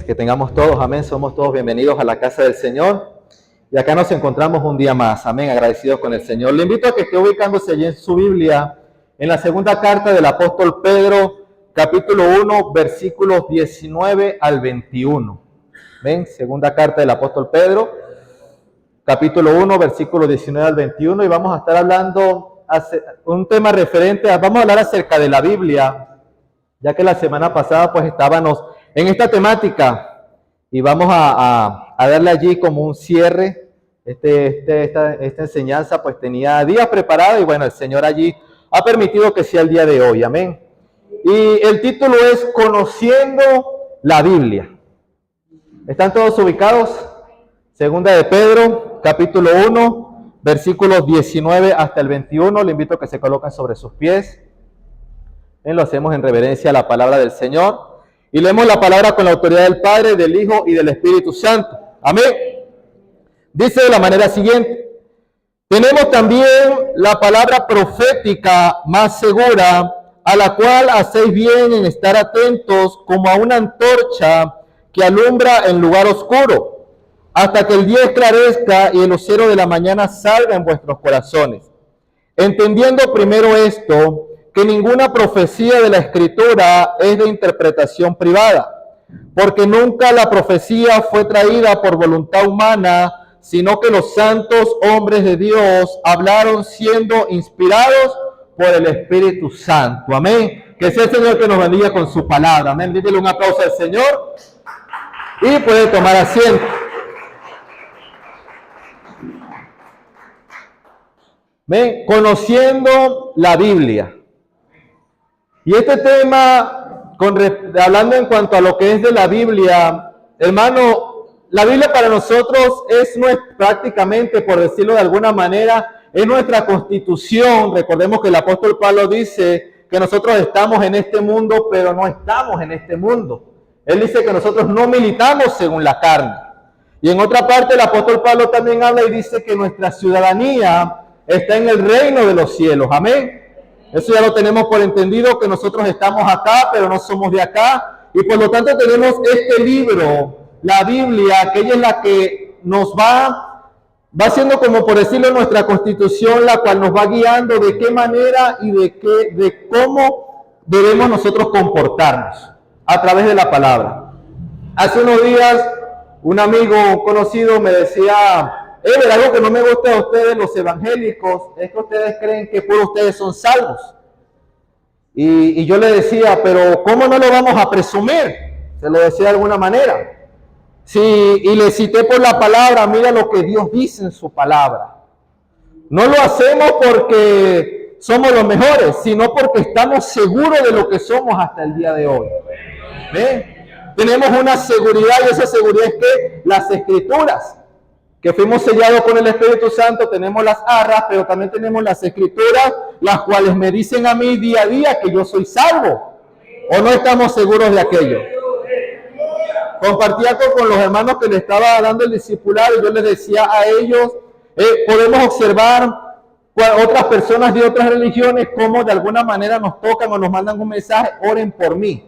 que tengamos todos, amén. Somos todos bienvenidos a la casa del Señor. Y acá nos encontramos un día más, amén, agradecidos con el Señor. Le invito a que esté ubicándose allí en su Biblia, en la segunda carta del apóstol Pedro, capítulo 1, versículos 19 al 21. ¿Ven? Segunda carta del apóstol Pedro, capítulo 1, versículos 19 al 21. Y vamos a estar hablando un tema referente, vamos a hablar acerca de la Biblia, ya que la semana pasada pues estábamos en esta temática y vamos a darle allí como un cierre. Esta enseñanza pues tenía días preparada y bueno, el Señor allí ha permitido que sea el día de hoy, amén. Y el título es Conociendo la Biblia. ¿Están todos ubicados? Segunda de Pedro, capítulo 1, versículos 19 hasta el 21. Le invito a que se coloquen sobre sus pies. Lo hacemos en reverencia a la palabra del Señor. Y leemos la palabra con la autoridad del Padre, del Hijo y del Espíritu Santo. Amén. Dice de la manera siguiente: tenemos también la palabra profética más segura, a la cual hacéis bien en estar atentos como a una antorcha que alumbra en lugar oscuro, hasta que el día esclarezca y el lucero de la mañana salga en vuestros corazones. Entendiendo primero esto, que ninguna profecía de la Escritura es de interpretación privada, porque nunca la profecía fue traída por voluntad humana, sino que los santos hombres de Dios hablaron siendo inspirados por el Espíritu Santo. Amén. Que sea el Señor que nos bendiga con su palabra. Amén. Dígale un aplauso al Señor y puede tomar asiento. Amén. Conociendo la Biblia. Y este tema, hablando en cuanto a lo que es de la Biblia, hermano, la Biblia para nosotros es prácticamente, por decirlo de alguna manera, es nuestra constitución. Recordemos que el apóstol Pablo dice que nosotros estamos en este mundo, pero no estamos en este mundo. Él dice que nosotros no militamos según la carne. Y en otra parte el apóstol Pablo también habla y dice que nuestra ciudadanía está en el reino de los cielos. Amén. Eso ya lo tenemos por entendido, que nosotros estamos acá, pero no somos de acá. Y por lo tanto tenemos este libro, la Biblia, que ella es la que nos va siendo, como por decirlo, nuestra constitución, la cual nos va guiando de qué manera y de cómo debemos nosotros comportarnos a través de la palabra. Hace unos días, un amigo conocido me decía: algo que no me gusta de ustedes, los evangélicos, es que ustedes creen que por ustedes son salvos. Y yo le decía, pero ¿cómo no lo vamos a presumir? Se lo decía de alguna manera. Sí, y le cité por la palabra, mira lo que Dios dice en su palabra. No lo hacemos porque somos los mejores, sino porque estamos seguros de lo que somos hasta el día de hoy. ¿Ve? Tenemos una seguridad, y esa seguridad es que las Escrituras, que fuimos sellados con el Espíritu Santo, tenemos las arras, pero también tenemos las Escrituras, las cuales me dicen a mí día a día que yo soy salvo. ¿O no estamos seguros de aquello? Compartía con los hermanos que le estaba dando el discipulado, y yo les decía a ellos, podemos observar otras personas de otras religiones cómo de alguna manera nos tocan o nos mandan un mensaje: oren por mí.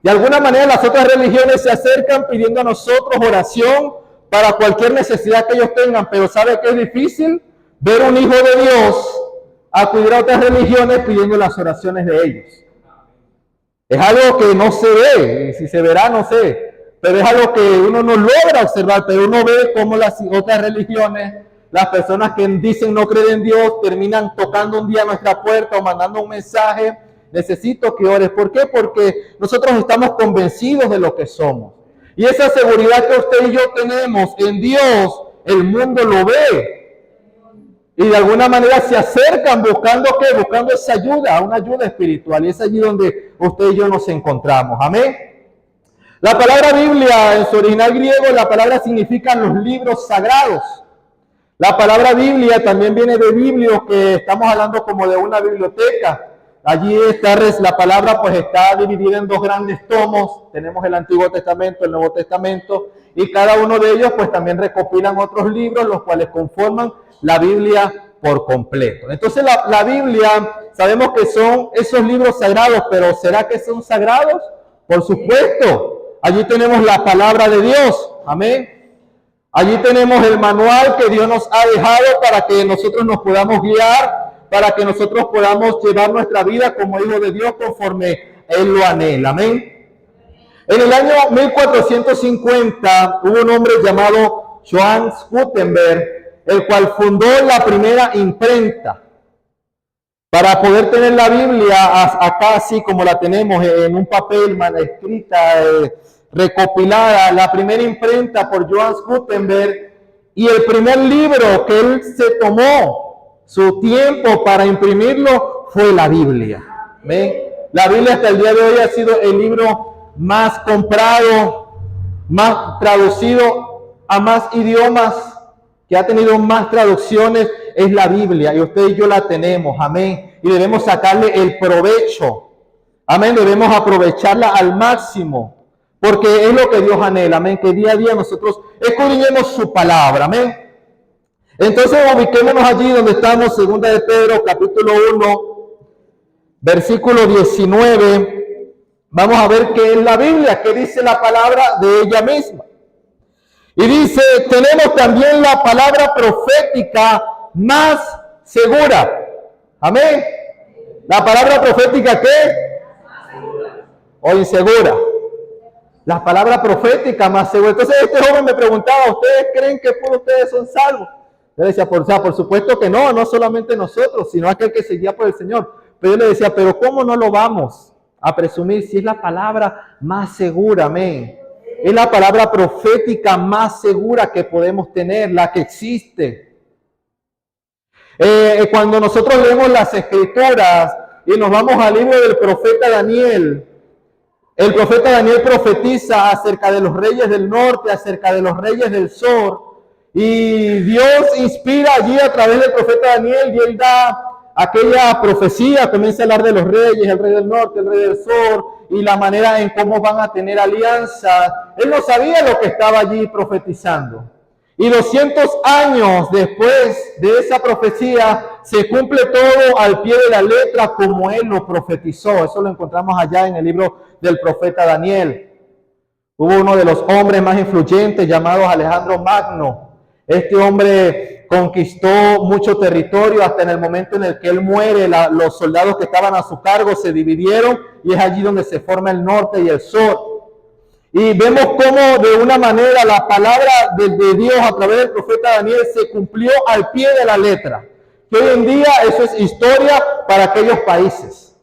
De alguna manera las otras religiones se acercan pidiendo a nosotros oración para cualquier necesidad que ellos tengan, pero ¿sabe qué es difícil? Ver un hijo de Dios acudir a otras religiones pidiendo las oraciones de ellos. Es algo que no se ve, y si se verá no sé, pero es algo que uno no logra observar, pero uno ve cómo las otras religiones, las personas que dicen no creer en Dios, terminan tocando un día a nuestra puerta o mandando un mensaje: necesito que ores. ¿Por qué? Porque nosotros estamos convencidos de lo que somos. Y esa seguridad que usted y yo tenemos en Dios, el mundo lo ve. Y de alguna manera se acercan buscando ¿qué? Buscando esa ayuda, una ayuda espiritual. Y es allí donde usted y yo nos encontramos. Amén. La palabra Biblia, en su original griego, la palabra significa los libros sagrados. La palabra Biblia también viene de biblio, que estamos hablando como de una biblioteca. Allí está la palabra, pues está dividida en dos grandes tomos. Tenemos el Antiguo Testamento, el Nuevo Testamento, y cada uno de ellos pues también recopilan otros libros, los cuales conforman la Biblia por completo. Entonces la Biblia, sabemos que son esos libros sagrados, pero ¿será que son sagrados? Por supuesto. Allí tenemos la palabra de Dios. Amén. Allí tenemos el manual que Dios nos ha dejado para que nosotros nos podamos guiar, para que nosotros podamos llevar nuestra vida como hijos de Dios conforme Él lo anhela. Amén. En el año 1450 hubo un hombre llamado Johannes Gutenberg, el cual fundó la primera imprenta. Para poder tener la Biblia acá así como la tenemos en un papel manuscrita, recopilada, la primera imprenta por Johannes Gutenberg, y el primer libro que él se tomó su tiempo para imprimirlo fue la Biblia. ¿Ven? La Biblia hasta el día de hoy ha sido el libro más comprado, más traducido a más idiomas, que ha tenido más traducciones, es la Biblia, y usted y yo la tenemos, amén, y debemos sacarle el provecho, amén, debemos aprovecharla al máximo, porque es lo que Dios anhela, amén, que día a día nosotros escudriñemos su palabra, amén. Entonces ubiquémonos allí donde estamos, segunda de Pedro, capítulo 1, versículo 19, vamos a ver qué es la Biblia, qué dice la palabra de ella misma. Y dice, tenemos también la palabra profética más segura. Amén. ¿La palabra profética qué? O insegura. La palabra profética más segura. Entonces este joven me preguntaba, ¿ustedes creen que por ustedes son salvos? Yo le decía, por supuesto que no, no solamente nosotros, sino aquel que se guía por el Señor. Pero yo le decía, pero ¿cómo no lo vamos a presumir si es la palabra más segura? Amén. Es la palabra profética más segura que podemos tener, la que existe. Cuando nosotros leemos las Escrituras y nos vamos al libro del profeta Daniel, el profeta Daniel profetiza acerca de los reyes del norte, acerca de los reyes del sur, y Dios inspira allí a través del profeta Daniel, y él da aquella profecía, comienza a hablar de los reyes, el rey del norte, el rey del sur, y la manera en cómo van a tener alianza. Él no sabía lo que estaba allí profetizando. Y 200 años después de esa profecía, se cumple todo al pie de la letra como él lo profetizó. Eso lo encontramos allá en el libro del profeta Daniel. Hubo uno de los hombres más influyentes llamado Alejandro Magno. Este hombre conquistó mucho territorio hasta en el momento en el que él muere. Los soldados que estaban a su cargo se dividieron y es allí donde se forma el norte y el sur. Y vemos cómo de una manera la palabra de Dios a través del profeta Daniel se cumplió al pie de la letra. Que hoy en día eso es historia para aquellos países.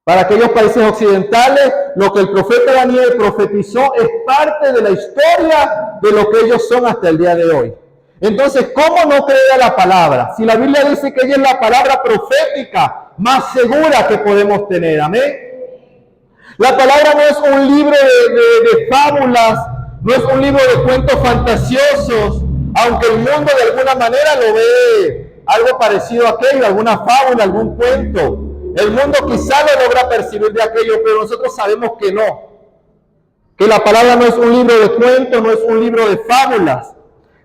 Para aquellos países occidentales, lo que el profeta Daniel profetizó es parte de la historia de lo que ellos son hasta el día de hoy. Entonces, ¿cómo no creer a la palabra? Si la Biblia dice que ella es la palabra profética más segura que podemos tener, amén. La palabra no es un libro de fábulas, no es un libro de cuentos fantasiosos, aunque el mundo de alguna manera lo ve algo parecido a aquello, alguna fábula, algún cuento. El mundo quizá lo logra percibir de aquello, pero nosotros sabemos que no. Que la palabra no es un libro de cuentos, no es un libro de fábulas.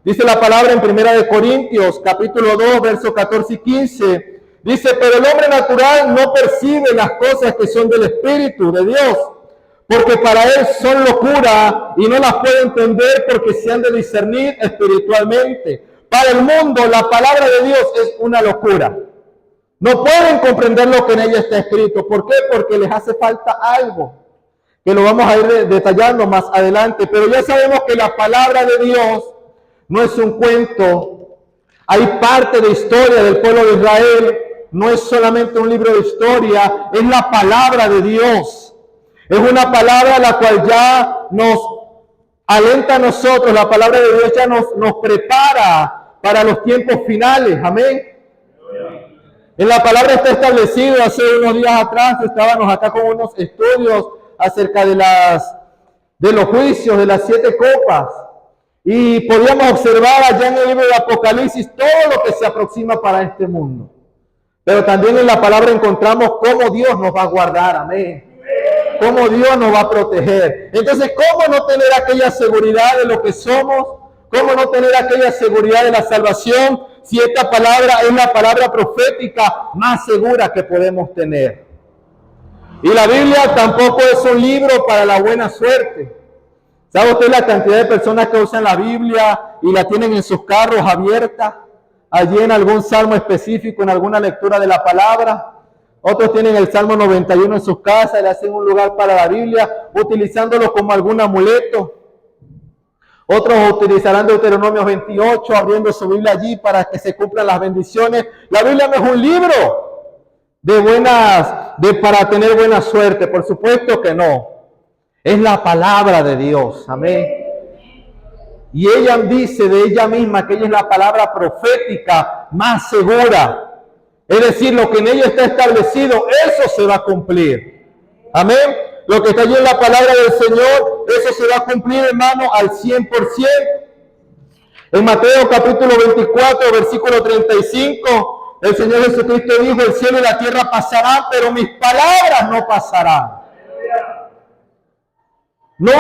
Dice la palabra en 1 Corintios, capítulo 2, versos 14 y 15. Dice, pero el hombre natural no percibe las cosas que son del Espíritu de Dios, porque para él son locura y no las puede entender porque se han de discernir espiritualmente. Para el mundo la palabra de Dios es una locura. No pueden comprender lo que en ella está escrito. ¿Por qué? Porque les hace falta algo, que lo vamos a ir detallando más adelante. Pero ya sabemos que la palabra de Dios no es un cuento. Hay parte de historia del pueblo de Israel. No es solamente un libro de historia, es la palabra de Dios. Es una palabra la cual ya nos alenta a nosotros. La palabra de Dios ya nos prepara para los tiempos finales. Amén. En la palabra está establecido, hace unos días atrás estábamos acá con unos estudios acerca de los juicios de las 7 copas. Y podíamos observar allá en el libro de Apocalipsis todo lo que se aproxima para este mundo. Pero también en la palabra encontramos cómo Dios nos va a guardar, amén. Cómo Dios nos va a proteger. Entonces, ¿cómo no tener aquella seguridad de lo que somos? ¿Cómo no tener aquella seguridad de la salvación si esta palabra es la palabra profética más segura que podemos tener? Y la Biblia tampoco es un libro para la buena suerte. ¿Sabe usted la cantidad de personas que usan la Biblia y la tienen en sus carros abierta? Allí en algún salmo específico, en alguna lectura de la palabra. Otros tienen el Salmo 91 en sus casas y le hacen un lugar para la Biblia, utilizándolo como algún amuleto. Otros utilizarán Deuteronomio 28, abriendo su Biblia allí para que se cumplan las bendiciones. La Biblia no es un libro para tener buena suerte. Por supuesto que no. Es la palabra de Dios. Amén. Y ella dice de ella misma que ella es la palabra profética más segura. Es decir, lo que en ella está establecido, eso se va a cumplir. Amén. Lo que está allí en la palabra del Señor, eso se va a cumplir, hermano, al 100%. En Mateo capítulo 24, versículo 35, el Señor Jesucristo dijo, el cielo y la tierra pasarán, pero mis palabras no pasarán. No,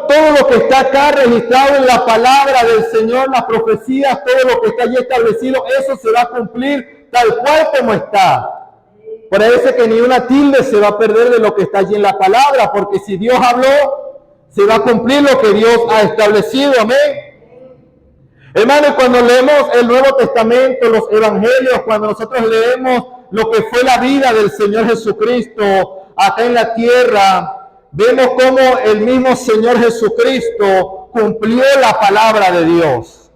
todo lo que está acá registrado en la palabra del Señor, las profecías, todo lo que está allí establecido, eso se va a cumplir tal cual como está. Por eso es que ni una tilde se va a perder de lo que está allí en la palabra, porque si Dios habló, se va a cumplir lo que Dios ha establecido. Amén. Hermanos, cuando leemos el Nuevo Testamento, los Evangelios, cuando nosotros leemos lo que fue la vida del Señor Jesucristo acá en la tierra, vemos cómo el mismo Señor Jesucristo cumplió la palabra de Dios.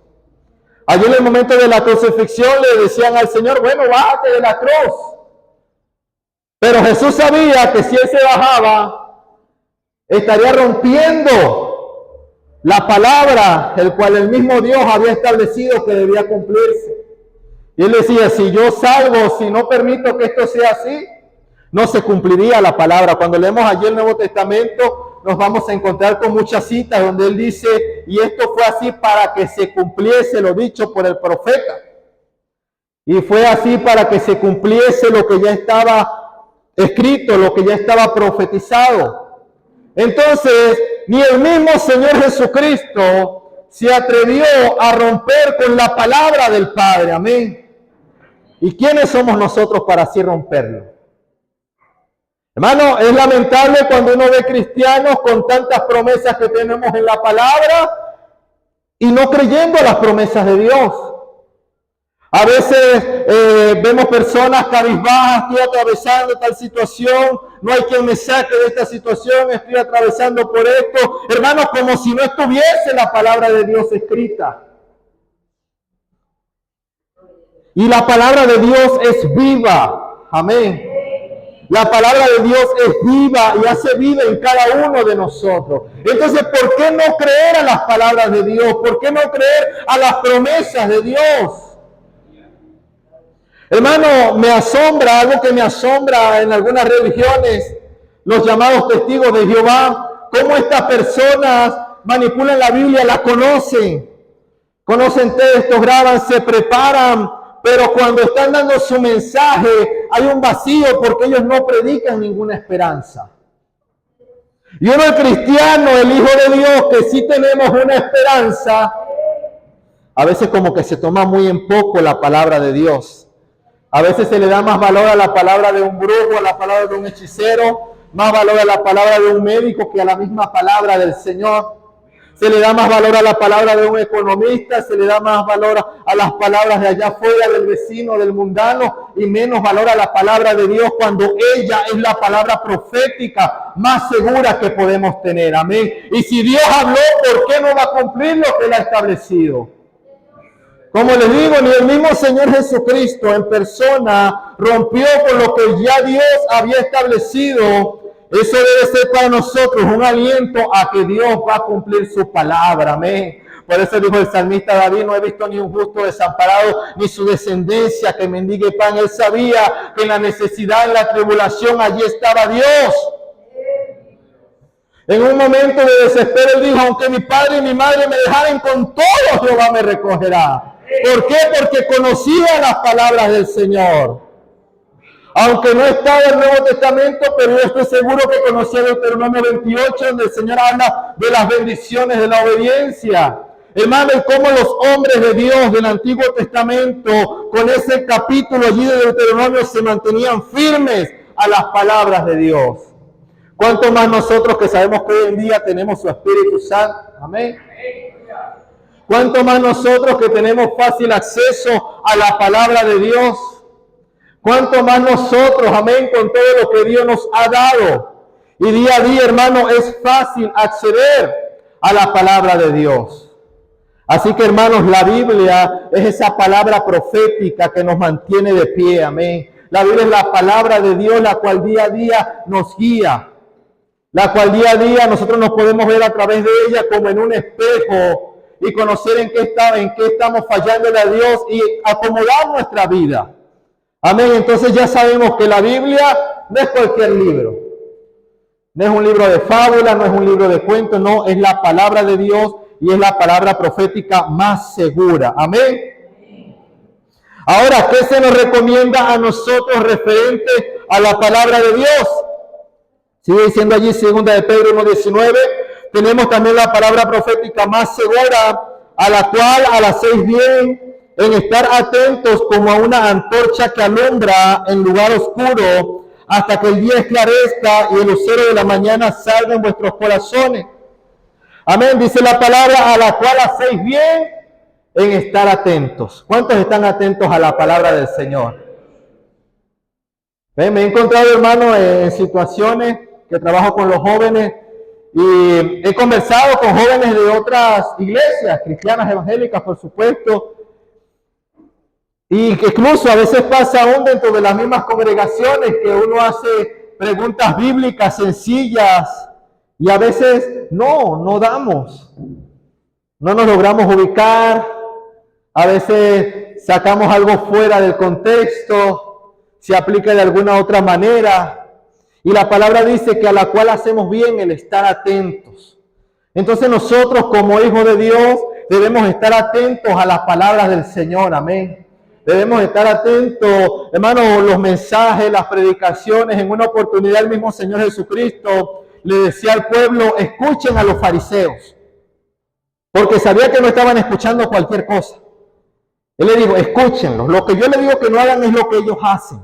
Allí en el momento de la crucifixión le decían al Señor, bueno, bájate de la cruz. Pero Jesús sabía que si Él se bajaba, estaría rompiendo la palabra, el cual el mismo Dios había establecido que debía cumplirse. Y Él decía, si yo salgo, si no permito que esto sea así, no se cumpliría la palabra. Cuando leemos allí el Nuevo Testamento, nos vamos a encontrar con muchas citas donde Él dice, y esto fue así para que se cumpliese lo dicho por el profeta. Y fue así para que se cumpliese lo que ya estaba escrito, lo que ya estaba profetizado. Entonces, ni el mismo Señor Jesucristo se atrevió a romper con la palabra del Padre. Amén. ¿Y quiénes somos nosotros para así romperlo? Hermano, es lamentable cuando uno ve cristianos con tantas promesas que tenemos en la palabra y no creyendo a las promesas de Dios. A veces vemos personas cabizbajas, estoy atravesando tal situación, no hay quien me saque de esta situación, estoy atravesando por esto. Hermanos, como si no estuviese la palabra de Dios escrita. Y la palabra de Dios es viva. Amén. La palabra de Dios es viva y hace vida en cada uno de nosotros. Entonces, ¿por qué no creer a las palabras de Dios? ¿Por qué no creer a las promesas de Dios? Hermano, me asombra, algo que me asombra en algunas religiones, los llamados testigos de Jehová, cómo estas personas manipulan la Biblia, la conocen textos, graban, se preparan, pero cuando están dando su mensaje hay un vacío porque ellos no predican ninguna esperanza. Y uno, el cristiano, el Hijo de Dios, que sí tenemos una esperanza, a veces como que se toma muy en poco la palabra de Dios. A veces se le da más valor a la palabra de un brujo, a la palabra de un hechicero, más valor a la palabra de un médico que a la misma palabra del Señor. Se le da más valor a la palabra de un economista, se le da más valor a las palabras de allá afuera, del vecino, del mundano, y menos valor a la palabra de Dios cuando ella es la palabra profética más segura que podemos tener. Amén. Y si Dios habló, ¿por qué no va a cumplir lo que Él ha establecido? Como les digo, ni el mismo Señor Jesucristo en persona rompió con lo que ya Dios había establecido. Eso debe ser para nosotros un aliento a que Dios va a cumplir su palabra. Amén. Por eso dijo el salmista David, no he visto ni un justo desamparado, ni su descendencia que mendigue pan. Él sabía que en la necesidad, en la tribulación, allí estaba Dios. En un momento de desespero, él dijo, aunque mi padre y mi madre me dejaren, con todo Jehová me recogerá. ¿Por qué? Porque conocía las palabras del Señor. Aunque no estaba en el Nuevo Testamento, pero yo estoy seguro que conocía Deuteronomio 28, donde el Señor habla de las bendiciones de la obediencia. Hermano, y cómo los hombres de Dios del Antiguo Testamento, con ese capítulo allí de Deuteronomio, se mantenían firmes a las palabras de Dios. ¿Cuánto más nosotros que sabemos que hoy en día tenemos su Espíritu Santo? Amén. ¿Cuánto más nosotros que tenemos fácil acceso a la palabra de Dios? ¿Cuánto más nosotros, amén, con todo lo que Dios nos ha dado? Y día a día, hermano, es fácil acceder a la palabra de Dios. Así que, hermanos, la Biblia es esa palabra profética que nos mantiene de pie, amén. La Biblia es la palabra de Dios, la cual día a día nos guía. La cual día a día nosotros nos podemos ver a través de ella como en un espejo y conocer en qué estamos fallándole a Dios y acomodar nuestra vida. Amén. Entonces ya sabemos que la Biblia no es cualquier libro. No es un libro de fábula, no es un libro de cuentos, no, es la palabra de Dios y es la palabra profética más segura. Amén. Ahora, ¿qué se nos recomienda a nosotros referente a la palabra de Dios? Sigue diciendo allí 2 de Pedro 1:19, tenemos también la palabra profética más segura, a la cual al hacéis bien en estar atentos como a una antorcha que alumbra en lugar oscuro, hasta que el día esclarezca y el lucero de la mañana salga en vuestros corazones. Amén, dice la palabra, a la cual hacéis bien en estar atentos. ¿Cuántos están atentos a la palabra del Señor? Me he encontrado, hermano, en situaciones que trabajo con los jóvenes y he conversado con jóvenes de otras iglesias, cristianas, evangélicas, por supuesto, y que incluso a veces pasa aún dentro de las mismas congregaciones que uno hace preguntas bíblicas sencillas y a veces no damos, no nos logramos ubicar, a veces sacamos algo fuera del contexto, se aplica de alguna otra manera. Y la palabra dice que a la cual hacemos bien el estar atentos. Entonces nosotros como hijos de Dios debemos estar atentos a las palabras del Señor. Amén. Debemos estar atentos, hermano, los mensajes, las predicaciones. En una oportunidad el mismo Señor Jesucristo le decía al pueblo, escuchen a los fariseos. Porque sabía que no estaban escuchando cualquier cosa. Él le dijo, escúchenlos. Lo que yo le digo que no hagan es lo que ellos hacen.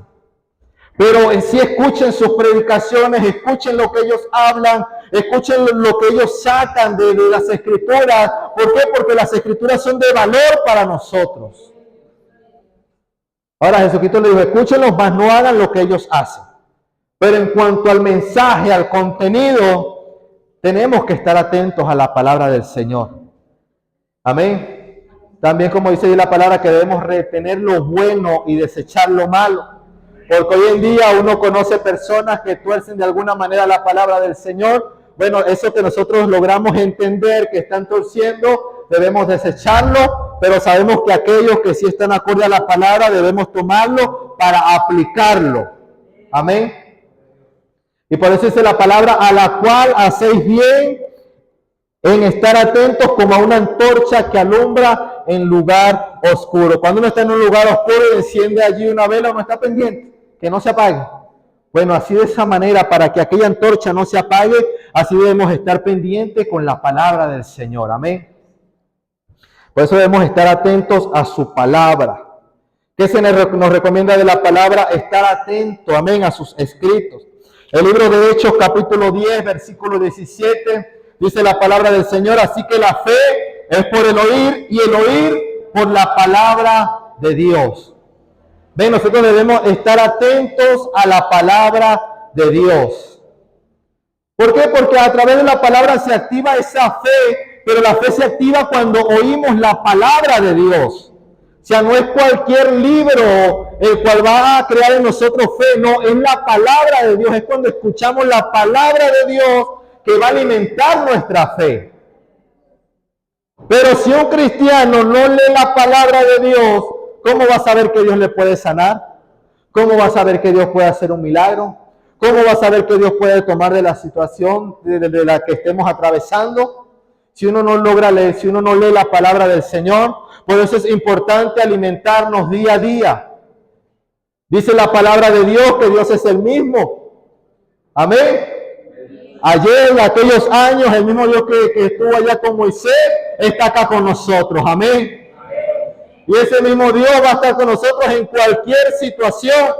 Pero en sí escuchen sus predicaciones, escuchen lo que ellos hablan, escuchen lo que ellos sacan de las Escrituras. ¿Por qué? Porque las Escrituras son de valor para nosotros. Ahora Jesucristo le dijo, escúchenlos, mas no hagan lo que ellos hacen. Pero en cuanto al mensaje, al contenido, tenemos que estar atentos a la palabra del Señor. Amén. También como dice ahí la palabra que debemos retener lo bueno y desechar lo malo. Porque hoy en día uno conoce personas que tuercen de alguna manera la palabra del Señor. Bueno, eso que nosotros logramos entender que están torciendo, debemos desecharlo, pero sabemos que aquellos que sí están acorde a la palabra debemos tomarlo para aplicarlo. Amén. Y por eso dice la palabra, a la cual hacéis bien en estar atentos como a una antorcha que alumbra en lugar oscuro. Cuando uno está en un lugar oscuro y enciende allí una vela, uno está pendiente que no se apague. Bueno, así de esa manera, para que aquella antorcha no se apague, así debemos estar pendientes con la palabra del Señor. Amén. Por eso debemos estar atentos a su palabra. ¿Qué se nos recomienda de la palabra? Estar atento, amén, a sus escritos. El libro de Hechos, capítulo 10, versículo 17, dice la palabra del Señor, así que la fe es por el oír y el oír por la palabra de Dios. Ven, nosotros debemos estar atentos a la palabra de Dios. ¿Por qué? Porque a través de la palabra se activa esa fe, pero la fe se activa cuando oímos la palabra de Dios. O sea, no es cualquier libro el cual va a crear en nosotros fe, no, es la palabra de Dios, es cuando escuchamos la palabra de Dios que va a alimentar nuestra fe. Pero si un cristiano no lee la palabra de Dios, ¿cómo va a saber que Dios le puede sanar? ¿Cómo va a saber que Dios puede hacer un milagro? ¿Cómo va a saber que Dios puede tomar de la situación de la que estemos atravesando? Si uno no logra leer, si uno no lee la palabra del Señor. Por eso es importante alimentarnos día a día. Dice la palabra de Dios que Dios es el mismo. Amén. Ayer, en aquellos años, el mismo Dios que estuvo allá con Moisés, está acá con nosotros. Amén. Y ese mismo Dios va a estar con nosotros en cualquier situación.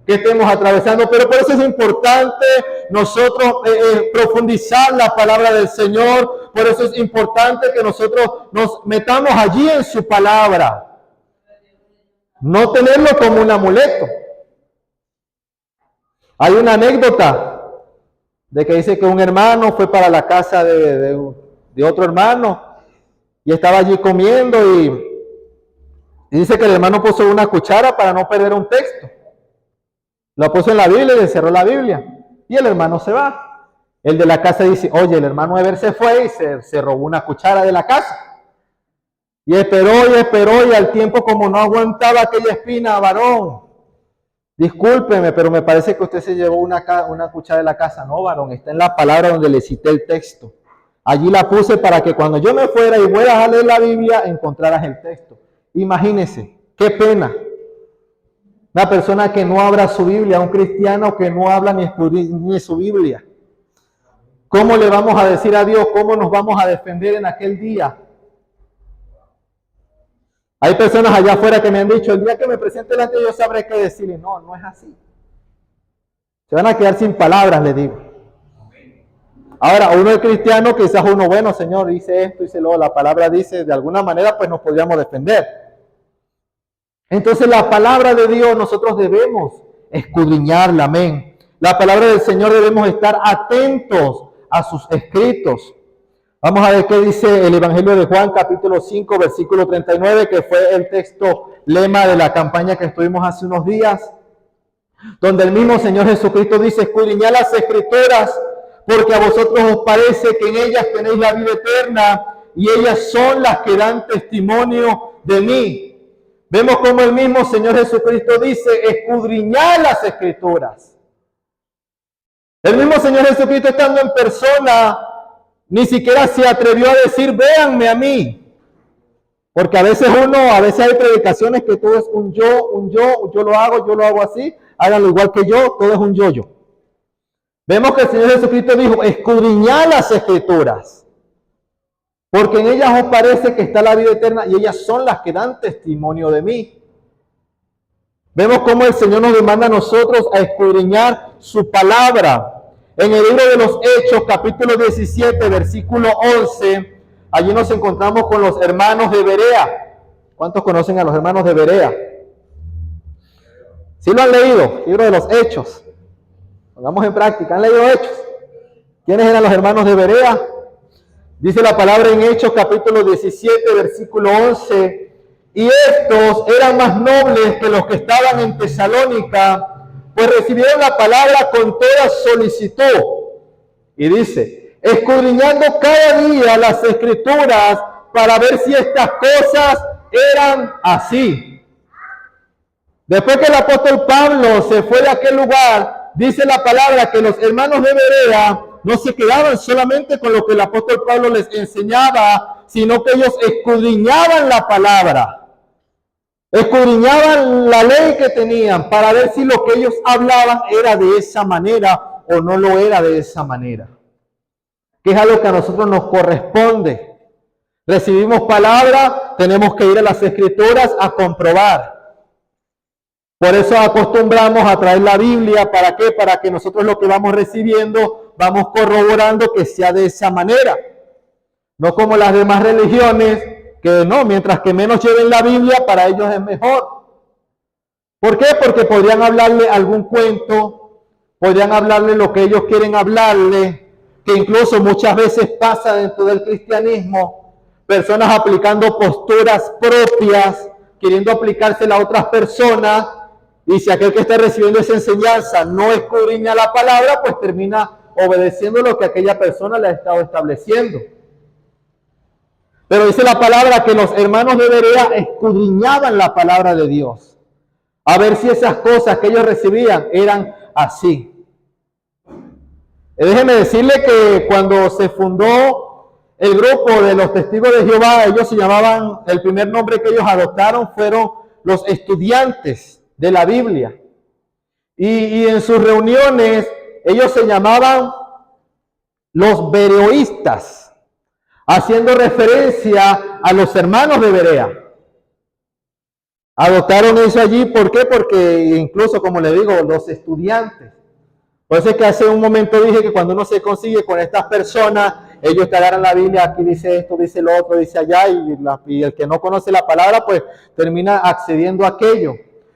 que estemos atravesando, pero por eso es importante nosotros profundizar la palabra del Señor, por eso es importante que nosotros nos metamos allí en su palabra, no tenerlo como un amuleto. Hay una anécdota de que dice que un hermano fue para la casa de otro hermano y estaba allí comiendo y dice que el hermano puso una cuchara para no perder un texto. Lo puso en la Biblia y le cerró la Biblia. Y el hermano se va. El de la casa dice, oye, el hermano Eber se fue y se robó una cuchara de la casa. Y esperó y al tiempo, como no aguantaba aquella espina, varón, discúlpeme, pero me parece que usted se llevó una cuchara de la casa. No, varón, está en la palabra donde le cité el texto. Allí la puse para que cuando yo me fuera y fueras a leer la Biblia, encontraras el texto. Imagínese, qué pena. Una persona que no abra su Biblia, un cristiano que no habla ni su Biblia. ¿Cómo le vamos a decir a Dios? ¿Cómo nos vamos a defender en aquel día? Hay personas allá afuera que me han dicho, el día que me presente delante yo sabré qué decirle. No, no es así. Se van a quedar sin palabras, le digo. Ahora, uno es cristiano, quizás uno, bueno, Señor, dice esto, dice lo, la palabra dice, de alguna manera, pues nos podríamos defender. Entonces la palabra de Dios nosotros debemos escudriñarla, amén. La palabra del Señor debemos estar atentos a sus escritos. Vamos a ver qué dice el Evangelio de Juan, capítulo 5, versículo 39, que fue el texto lema de la campaña que estuvimos hace unos días, donde el mismo Señor Jesucristo dice, escudriñad las escrituras, porque a vosotros os parece que en ellas tenéis la vida eterna, y ellas son las que dan testimonio de mí. Vemos como el mismo Señor Jesucristo dice, escudriñad las escrituras. El mismo Señor Jesucristo estando en persona, ni siquiera se atrevió a decir, véanme a mí. Porque a veces hay predicaciones que todo es un yo lo hago así, háganlo igual que yo, todo es un yo. Vemos que el Señor Jesucristo dijo, escudriñad las escrituras. Porque en ellas os parece que está la vida eterna y ellas son las que dan testimonio de mí. Vemos cómo el Señor nos demanda a nosotros a escudriñar su palabra. En el libro de los Hechos, capítulo 17, versículo 11, allí nos encontramos con los hermanos de Berea. ¿Cuántos conocen a los hermanos de Berea? ¿Sí lo han leído? Libro de los Hechos. Pongamos en práctica. ¿Han leído Hechos? ¿Quiénes eran los hermanos de Berea? Dice la palabra en Hechos capítulo 17, versículo 11, y estos eran más nobles que los que estaban en Tesalónica, pues recibieron la palabra con toda solicitud. Y dice, escudriñando cada día las escrituras para ver si estas cosas eran así. Después que el apóstol Pablo se fue de aquel lugar, dice la palabra que los hermanos de Berea no se quedaban solamente con lo que el apóstol Pablo les enseñaba, sino que ellos escudriñaban la palabra, escudriñaban la ley que tenían para ver si lo que ellos hablaban era de esa manera o no lo era de esa manera. Que es algo que a nosotros nos corresponde. Recibimos palabra, tenemos que ir a las escrituras a comprobar. Por eso acostumbramos a traer la Biblia. ¿Para qué? Para que nosotros lo que vamos recibiendo, vamos corroborando que sea de esa manera. No como las demás religiones, que no, mientras que menos lleven la Biblia, para ellos es mejor. ¿Por qué? Porque podrían hablarle algún cuento, podrían hablarle lo que ellos quieren hablarle, que incluso muchas veces pasa dentro del cristianismo, personas aplicando posturas propias, queriendo aplicársela a otras personas. Y si aquel que está recibiendo esa enseñanza no escudriña la palabra, pues termina obedeciendo lo que aquella persona le ha estado estableciendo. Pero dice la palabra que los hermanos de Berea escudriñaban la palabra de Dios, a ver si esas cosas que ellos recibían eran así. Déjeme decirle que cuando se fundó el grupo de los testigos de Jehová, ellos se llamaban, el primer nombre que ellos adoptaron fueron los estudiantes de la Biblia. Y en sus reuniones ellos se llamaban los bereoístas, haciendo referencia a los hermanos de Berea. Adoptaron eso allí, ¿por qué? Porque incluso, como le digo, los estudiantes. Por eso es que hace un momento dije que cuando uno se consigue con estas personas, ellos te agarran la Biblia, aquí dice esto, dice lo otro, dice allá, y el que no conoce la palabra, pues termina accediendo a aquello.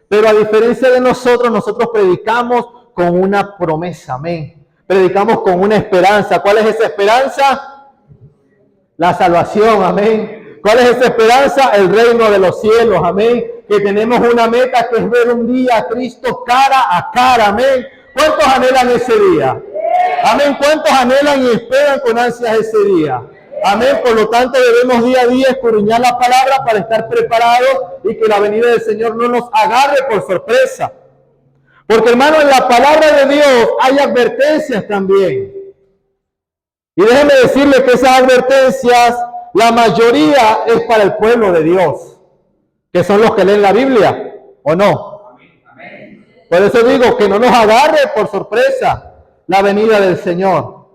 Pero a diferencia de nosotros, nosotros predicamos con una promesa, amén. Predicamos con una esperanza. ¿Cuál es esa esperanza? La salvación, amén. ¿Cuál es esa esperanza? El reino de los cielos, amén. Que tenemos una meta que es ver un día a Cristo cara a cara, amén. ¿Cuántos anhelan ese día? Amén. ¿Cuántos anhelan y esperan con ansias ese día? Amén. Por lo tanto, debemos día a día escudriñar la palabra para estar preparados y que la venida del Señor no nos agarre por sorpresa. Porque, hermano, en la palabra de Dios hay advertencias también. Y déjeme decirle que esas advertencias, la mayoría es para el pueblo de Dios, que son los que leen la Biblia, ¿o no? Por eso digo que no nos agarre por sorpresa la venida del Señor.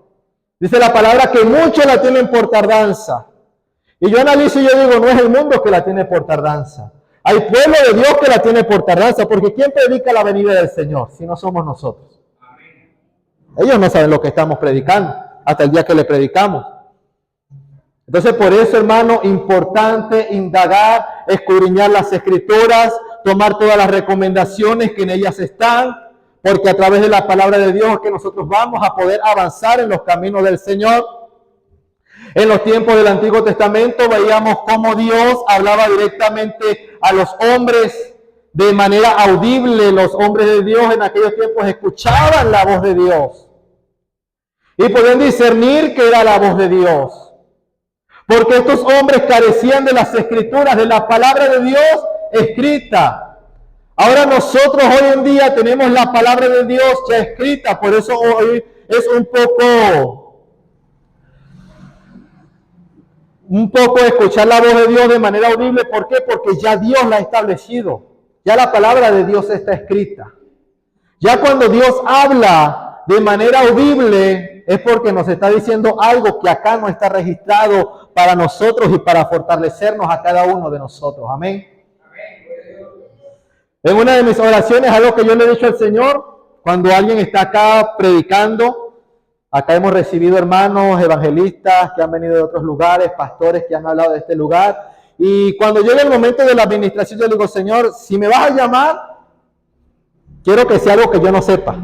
Dice la palabra que muchos la tienen por tardanza. Y yo analizo y yo digo, no es el mundo que la tiene por tardanza. Hay pueblo de Dios que la tiene por tardanza, porque ¿quién predica la venida del Señor si no somos nosotros? Ellos no saben lo que estamos predicando hasta el día que le predicamos. Entonces, por eso, hermano, importante indagar, escudriñar las Escrituras, tomar todas las recomendaciones que en ellas están, porque a través de la palabra de Dios es que nosotros vamos a poder avanzar en los caminos del Señor. En los tiempos del Antiguo Testamento veíamos cómo Dios hablaba directamente a los hombres de manera audible. Los hombres de Dios en aquellos tiempos escuchaban la voz de Dios y podían discernir que era la voz de Dios, porque estos hombres carecían de las Escrituras, de la palabra de Dios escrita. Ahora nosotros hoy en día tenemos la palabra de Dios ya escrita, por eso hoy es un poco escuchar la voz de Dios de manera audible. ¿Por qué? Porque ya Dios la ha establecido. Ya la palabra de Dios está escrita. Ya cuando Dios habla de manera audible es porque nos está diciendo algo que acá no está registrado para nosotros y para fortalecernos a cada uno de nosotros. Amén. En una de mis oraciones, algo que yo le he dicho al Señor, cuando alguien está acá predicando, acá hemos recibido hermanos evangelistas que han venido de otros lugares, pastores que han hablado de este lugar. Y cuando llega el momento de la administración, yo le digo, Señor, si me vas a llamar, quiero que sea algo que yo no sepa.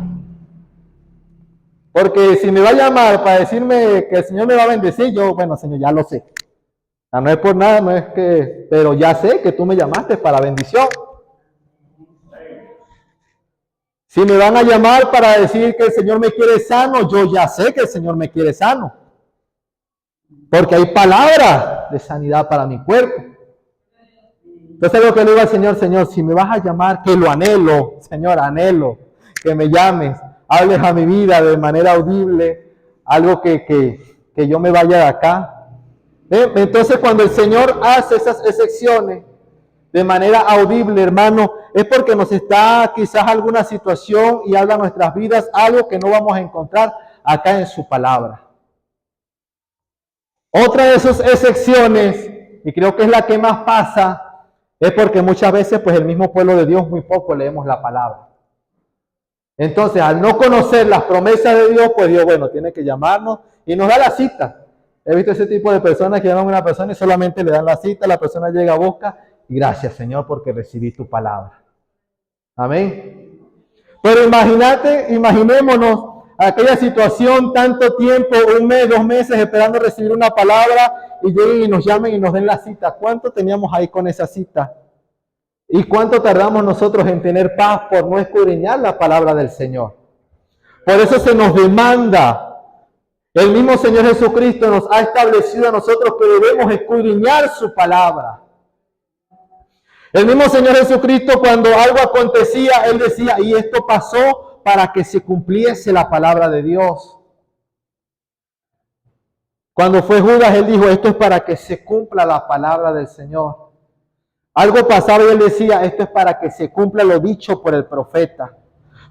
Porque si me va a llamar para decirme que el Señor me va a bendecir, yo, bueno, Señor, ya lo sé. No es por nada, no es que, pero ya sé que tú me llamaste para bendición. Si me van a llamar para decir que el Señor me quiere sano, yo ya sé que el Señor me quiere sano. Porque hay palabras de sanidad para mi cuerpo. Entonces lo que le digo al Señor, Señor, si me vas a llamar, que lo anhelo, Señor, anhelo, que me llames, hables a mi vida de manera audible, algo que yo me vaya de acá. Entonces cuando el Señor hace esas excepciones de manera audible, hermano, es porque nos está quizás alguna situación y habla nuestras vidas, algo que no vamos a encontrar acá en su palabra. Otra de esas excepciones, y creo que es la que más pasa, es porque muchas veces pues el mismo pueblo de Dios muy poco leemos la palabra. Entonces, al no conocer las promesas de Dios, pues Dios, bueno, tiene que llamarnos y nos da la cita. He visto ese tipo de personas que llaman a una persona y solamente le dan la cita, la persona llega a busca y gracias, Señor, porque recibí tu palabra. Amén. Pero imaginémonos aquella situación, tanto tiempo, 1 mes, 2 meses, esperando recibir una palabra y lleguen y nos llamen y nos den la cita. ¿Cuánto teníamos ahí con esa cita? ¿Y cuánto tardamos nosotros en tener paz por no escudriñar la palabra del Señor? Por eso se nos demanda. El mismo Señor Jesucristo nos ha establecido a nosotros que debemos escudriñar su palabra. El mismo Señor Jesucristo, cuando algo acontecía, Él decía, y esto pasó para que se cumpliese la palabra de Dios. Cuando fue Judas, Él dijo, esto es para que se cumpla la palabra del Señor. Algo pasaba y Él decía, esto es para que se cumpla lo dicho por el profeta.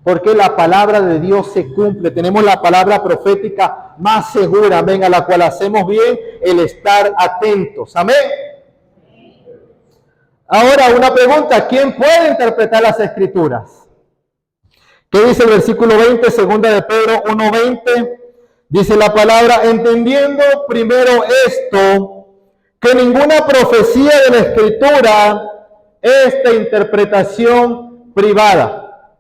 Porque la palabra de Dios se cumple. Tenemos la palabra profética más segura, amén, a la cual hacemos bien el estar atentos. Amén. Ahora una pregunta, ¿quién puede interpretar las Escrituras? ¿Qué dice el versículo 20, segunda de Pedro 1:20? Dice la palabra, entendiendo primero esto, que ninguna profecía de la Escritura es de interpretación privada.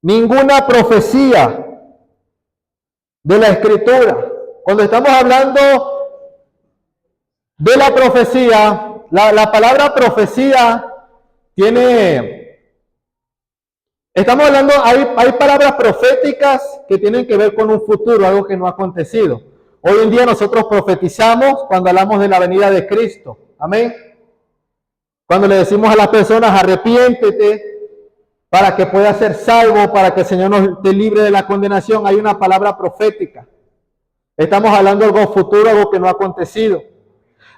Ninguna profecía de la Escritura. Cuando estamos hablando de la profecía, la palabra profecía estamos hablando, hay palabras proféticas que tienen que ver con un futuro, algo que no ha acontecido. Hoy en día nosotros profetizamos cuando hablamos de la venida de Cristo. Amén. Cuando le decimos a las personas, arrepiéntete para que puedas ser salvo, para que el Señor nos te libre de la condenación, hay una palabra profética. Estamos hablando de algo futuro, algo que no ha acontecido.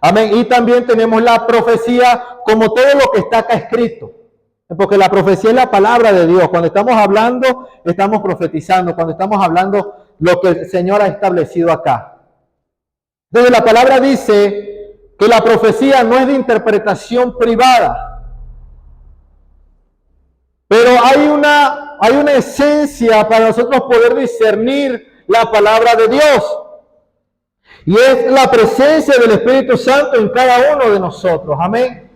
Amén. Y también tenemos la profecía como todo lo que está acá escrito. Porque la profecía es la palabra de Dios. Cuando estamos hablando, estamos profetizando. Cuando estamos hablando, lo que el Señor ha establecido acá. Entonces la palabra dice que la profecía no es de interpretación privada. Pero hay una esencia para nosotros poder discernir la palabra de Dios. Y es la presencia del Espíritu Santo en cada uno de nosotros. Amén.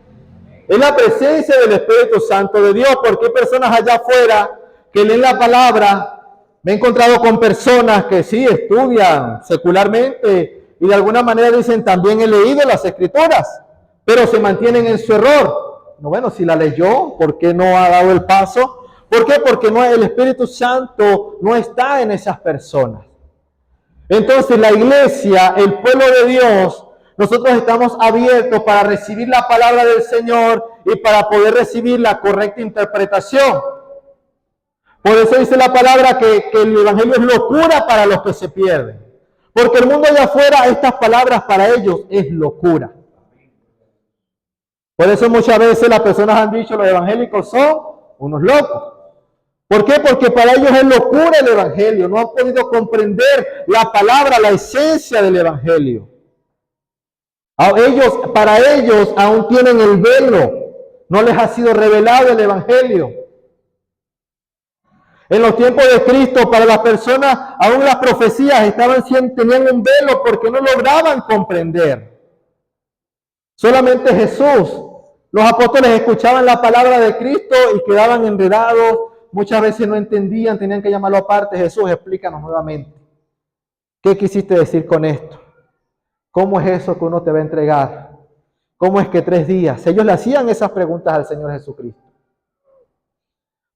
Es la presencia del Espíritu Santo de Dios, porque hay personas allá afuera que leen la palabra. Me he encontrado con personas que sí estudian secularmente y de alguna manera dicen también he leído las Escrituras, pero se mantienen en su error. No, bueno, si la leyó, ¿por qué no ha dado el paso? ¿Por qué? Porque el Espíritu Santo no está en esas personas. Entonces la iglesia, el pueblo de Dios, nosotros estamos abiertos para recibir la palabra del Señor y para poder recibir la correcta interpretación. Por eso dice la palabra que el Evangelio es locura para los que se pierden. Porque el mundo de afuera, estas palabras para ellos es locura. Por eso muchas veces las personas han dicho los evangélicos son unos locos. ¿Por qué? Porque para ellos es locura el Evangelio. No han podido comprender la palabra, la esencia del Evangelio. Para ellos aún tienen el velo. No les ha sido revelado el Evangelio. En los tiempos de Cristo, para las personas, aún las profecías tenían un velo porque no lograban comprender. Solamente Jesús. Los apóstoles escuchaban la palabra de Cristo y quedaban enredados. Muchas veces no entendían, tenían que llamarlo aparte. Jesús, explícanos nuevamente. ¿Qué quisiste decir con esto? ¿Cómo es eso que uno te va a entregar? ¿Cómo es que 3 días? Ellos le hacían esas preguntas al Señor Jesucristo.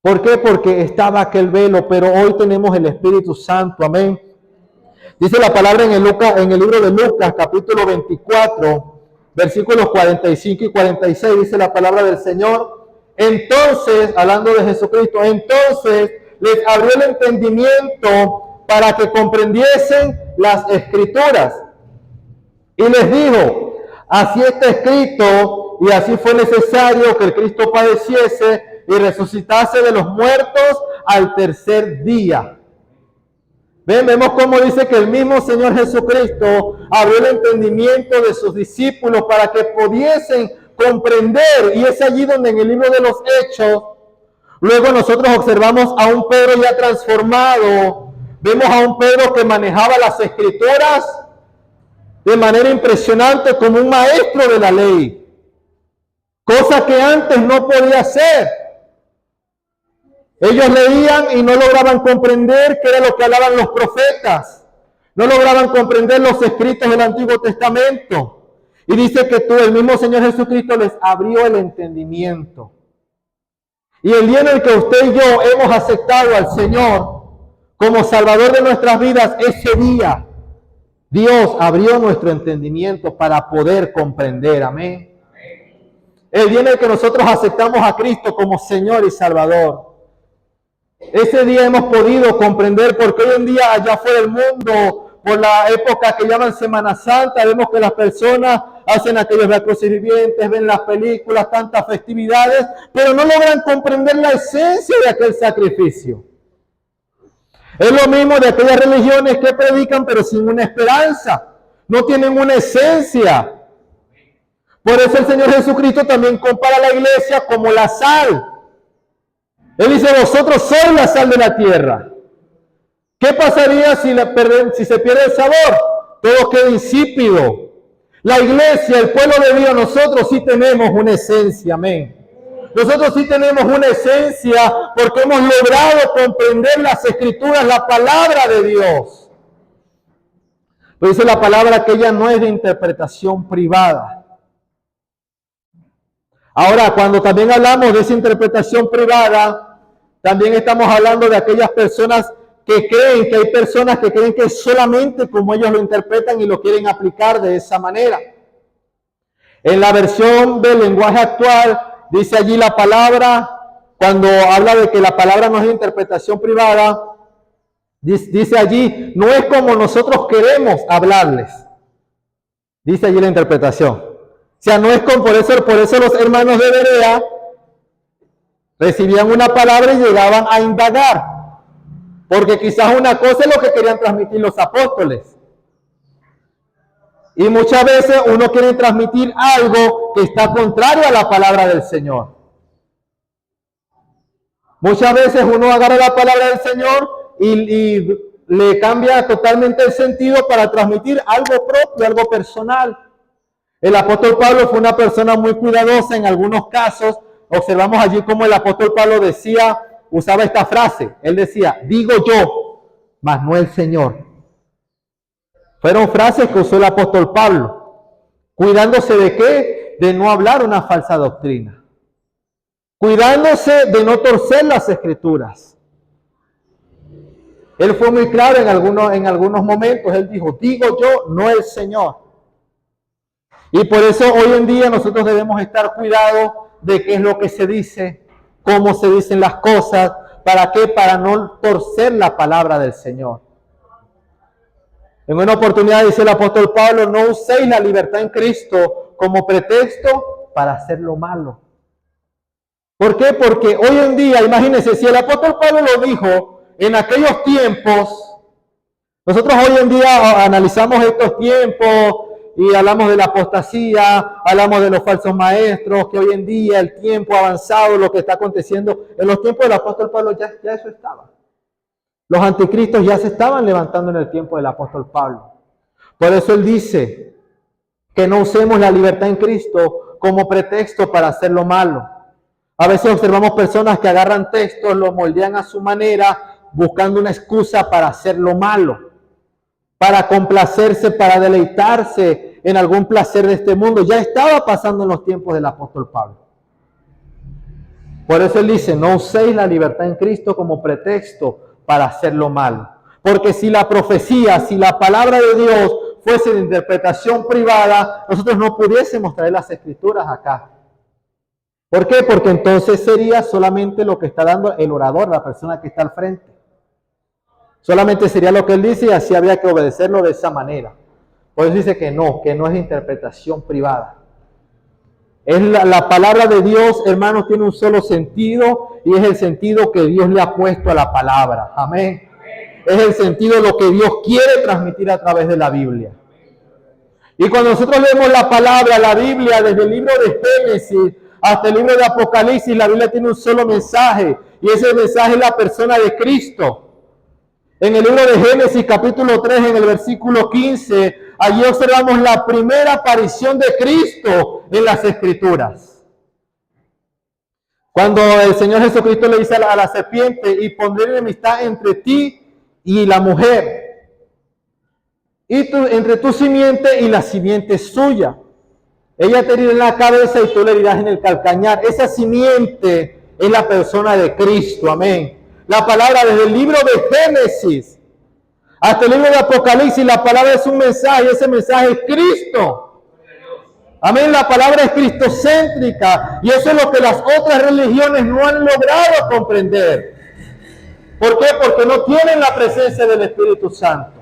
¿Por qué? Porque estaba aquel velo, pero hoy tenemos el Espíritu Santo. Amén. Dice la palabra en el libro de Lucas, capítulo 24, versículos 45 y 46, dice la palabra del Señor. Entonces, hablando de Jesucristo, entonces les abrió el entendimiento para que comprendiesen las Escrituras. Y les dijo, así está escrito, y así fue necesario que el Cristo padeciese y resucitase de los muertos al 3er día. Vemos cómo dice que el mismo Señor Jesucristo abrió el entendimiento de sus discípulos para que pudiesen comprender, y es allí donde en el libro de los Hechos, luego nosotros observamos a un Pedro ya transformado, vemos a un Pedro que manejaba las Escrituras de manera impresionante como un maestro de la ley, cosa que antes no podía hacer. Ellos leían y no lograban comprender qué era lo que hablaban los profetas, no lograban comprender los escritos del Antiguo Testamento. Y dice que el mismo Señor Jesucristo les abrió el entendimiento. Y el día en el que usted y yo hemos aceptado al Señor como Salvador de nuestras vidas, ese día Dios abrió nuestro entendimiento para poder comprender. Amén. El día en el que nosotros aceptamos a Cristo como Señor y Salvador, ese día hemos podido comprender, porque hoy en día allá afuera del mundo, por la época que llaman Semana Santa, vemos que las personas hacen aquellos viajes vivientes, ven las películas, tantas festividades, pero no logran comprender la esencia de aquel sacrificio. Es lo mismo de aquellas religiones que predican pero sin una esperanza, no tienen una esencia. Por eso el Señor Jesucristo también compara a la iglesia como la sal. Él dice, vosotros sois la sal de la tierra. ¿Qué pasaría si se pierde el sabor? Todo queda insípido. La iglesia, el pueblo de Dios, nosotros sí tenemos una esencia, amén. Nosotros sí tenemos una esencia porque hemos logrado comprender las Escrituras, la palabra de Dios. Pero dice la palabra que ella no es de interpretación privada. Ahora, cuando también hablamos de esa interpretación privada, también estamos hablando de aquellas personas que creen, que hay personas que creen que es solamente como ellos lo interpretan y lo quieren aplicar de esa manera. En la versión del lenguaje actual, dice allí la palabra, cuando habla de que la palabra no es de interpretación privada, dice allí, no es como nosotros queremos hablarles. Dice allí la interpretación. O sea, no es como, por eso los hermanos de Berea recibían una palabra y llegaban a indagar. Porque quizás una cosa es lo que querían transmitir los apóstoles. Y muchas veces uno quiere transmitir algo que está contrario a la palabra del Señor. Muchas veces uno agarra la palabra del Señor y le cambia totalmente el sentido para transmitir algo propio, algo personal. El apóstol Pablo fue una persona muy cuidadosa en algunos casos. Observamos allí cómo el apóstol Pablo usaba esta frase. Él decía, digo yo, mas no el Señor. Fueron frases que usó el apóstol Pablo. ¿Cuidándose de qué? De no hablar una falsa doctrina. Cuidándose de no torcer las Escrituras. Él fue muy claro en algunos momentos. Él dijo, digo yo, no el Señor. Y por eso hoy en día nosotros debemos estar cuidados de qué es lo que se dice, cómo se dicen las cosas, ¿para qué? Para no torcer la palabra del Señor. En una oportunidad dice el apóstol Pablo, no uséis la libertad en Cristo como pretexto para hacer lo malo. ¿Por qué? Porque hoy en día, imagínense, si el apóstol Pablo lo dijo en aquellos tiempos, nosotros hoy en día analizamos estos tiempos, y hablamos de la apostasía, hablamos de los falsos maestros, que hoy en día el tiempo avanzado, lo que está aconteciendo, en los tiempos del apóstol Pablo ya eso estaba. Los anticristos ya se estaban levantando en el tiempo del apóstol Pablo. Por eso él dice que no usemos la libertad en Cristo como pretexto para hacer lo malo. A veces observamos personas que agarran textos, los moldean a su manera, buscando una excusa para hacer lo malo, para complacerse, para deleitarse en algún placer de este mundo. Ya estaba pasando en los tiempos del apóstol Pablo. Por eso él dice, no uséis la libertad en Cristo como pretexto para hacer lo malo. Porque si la profecía, si la palabra de Dios fuese de interpretación privada, nosotros no pudiésemos traer las Escrituras acá. ¿Por qué? Porque entonces sería solamente lo que está dando el orador, la persona que está al frente. Solamente sería lo que él dice y así habría que obedecerlo de esa manera. Por eso dice que no es interpretación privada. Es la palabra de Dios, hermanos, tiene un solo sentido y es el sentido que Dios le ha puesto a la palabra. Amén. Es el sentido de lo que Dios quiere transmitir a través de la Biblia. Y cuando nosotros leemos la palabra, la Biblia, desde el libro de Génesis hasta el libro de Apocalipsis, la Biblia tiene un solo mensaje y ese mensaje es la persona de Cristo. En el libro de Génesis capítulo 3, en el versículo 15, allí observamos la primera aparición de Cristo en las Escrituras. Cuando el Señor Jesucristo le dice a la serpiente, y pondré enemistad entre ti y la mujer, y entre tu simiente y la simiente suya. Ella te herirá en la cabeza y tú le herirás en el calcañar. Esa simiente es la persona de Cristo, amén. La palabra desde el libro de Génesis hasta el libro de Apocalipsis, la palabra es un mensaje, y ese mensaje es Cristo. Amén, la palabra es cristocéntrica, y eso es lo que las otras religiones no han logrado comprender. ¿Por qué? Porque no tienen la presencia del Espíritu Santo.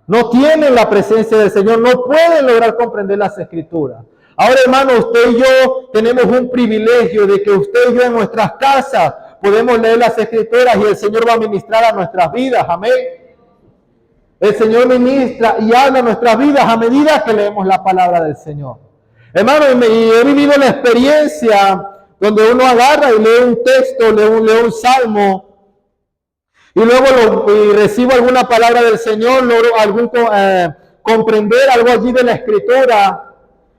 No tienen la presencia del Señor, no pueden lograr comprender las Escrituras. Ahora, hermano, usted y yo tenemos un privilegio de que usted y yo en nuestras casas podemos leer las Escrituras y el Señor va a ministrar a nuestras vidas. Amén. El Señor ministra y habla a nuestras vidas a medida que leemos la palabra del Señor. Hermano, y he vivido la experiencia donde uno agarra y lee un texto, lee un salmo, y luego recibo alguna palabra del Señor, logro comprender algo allí de la Escritura,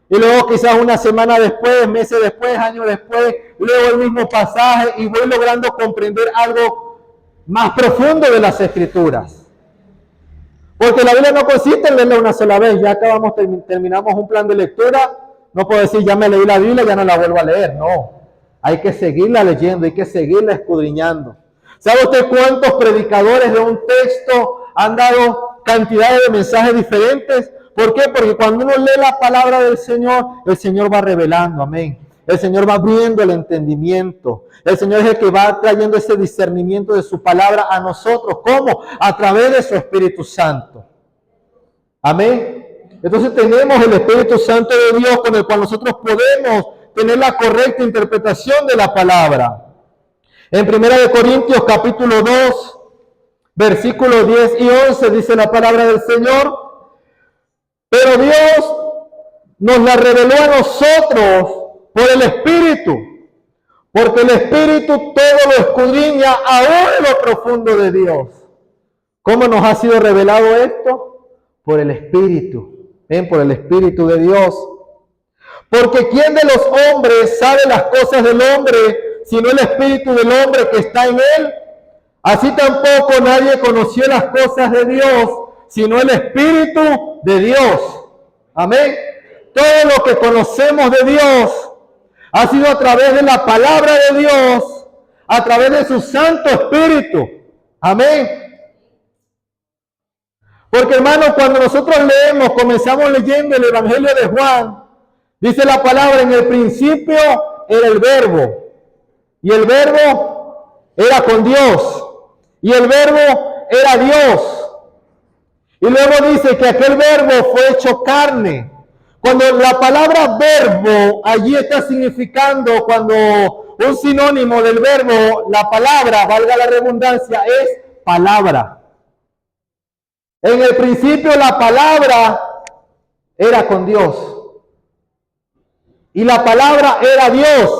y luego quizás una semana después, meses después, años después, leo el mismo pasaje y voy logrando comprender algo más profundo de las Escrituras. Porque la Biblia no consiste en leerla una sola vez. Ya acabamos, terminamos un plan de lectura. No puedo decir, ya me leí la Biblia, ya no la vuelvo a leer. No, hay que seguirla leyendo, hay que seguirla escudriñando. ¿Sabe usted cuántos predicadores de un texto han dado cantidades de mensajes diferentes? ¿Por qué? Porque cuando uno lee la palabra del Señor, el Señor va revelando, amén. El Señor va abriendo el entendimiento. El Señor es el que va trayendo ese discernimiento de su palabra a nosotros. ¿Cómo? A través de su Espíritu Santo. Amén. Entonces tenemos el Espíritu Santo de Dios con el cual nosotros podemos tener la correcta interpretación de la palabra. En 1 Corintios capítulo 2, versículos 10 y 11 dice la palabra del Señor. Pero Dios nos la reveló a nosotros por el Espíritu, porque el Espíritu todo lo escudriña aún en lo profundo de Dios. ¿Cómo nos ha sido revelado esto? Por el Espíritu, por el Espíritu de Dios. Porque ¿quién de los hombres sabe las cosas del hombre, sino el Espíritu del hombre que está en él? Así tampoco nadie conoció las cosas de Dios, sino el Espíritu de Dios. Amén. Todo lo que conocemos de Dios ha sido a través de la palabra de Dios, a través de su Santo Espíritu. Amén. Porque hermanos, cuando nosotros leemos, comenzamos leyendo el Evangelio de Juan, dice la palabra, en el principio era el Verbo, y el Verbo era con Dios, y el Verbo era Dios. Y luego dice que aquel Verbo fue hecho carne. Cuando la palabra verbo allí está significando, cuando un sinónimo del verbo, la palabra, valga la redundancia, es palabra. En el principio la palabra era con Dios. Y la palabra era Dios.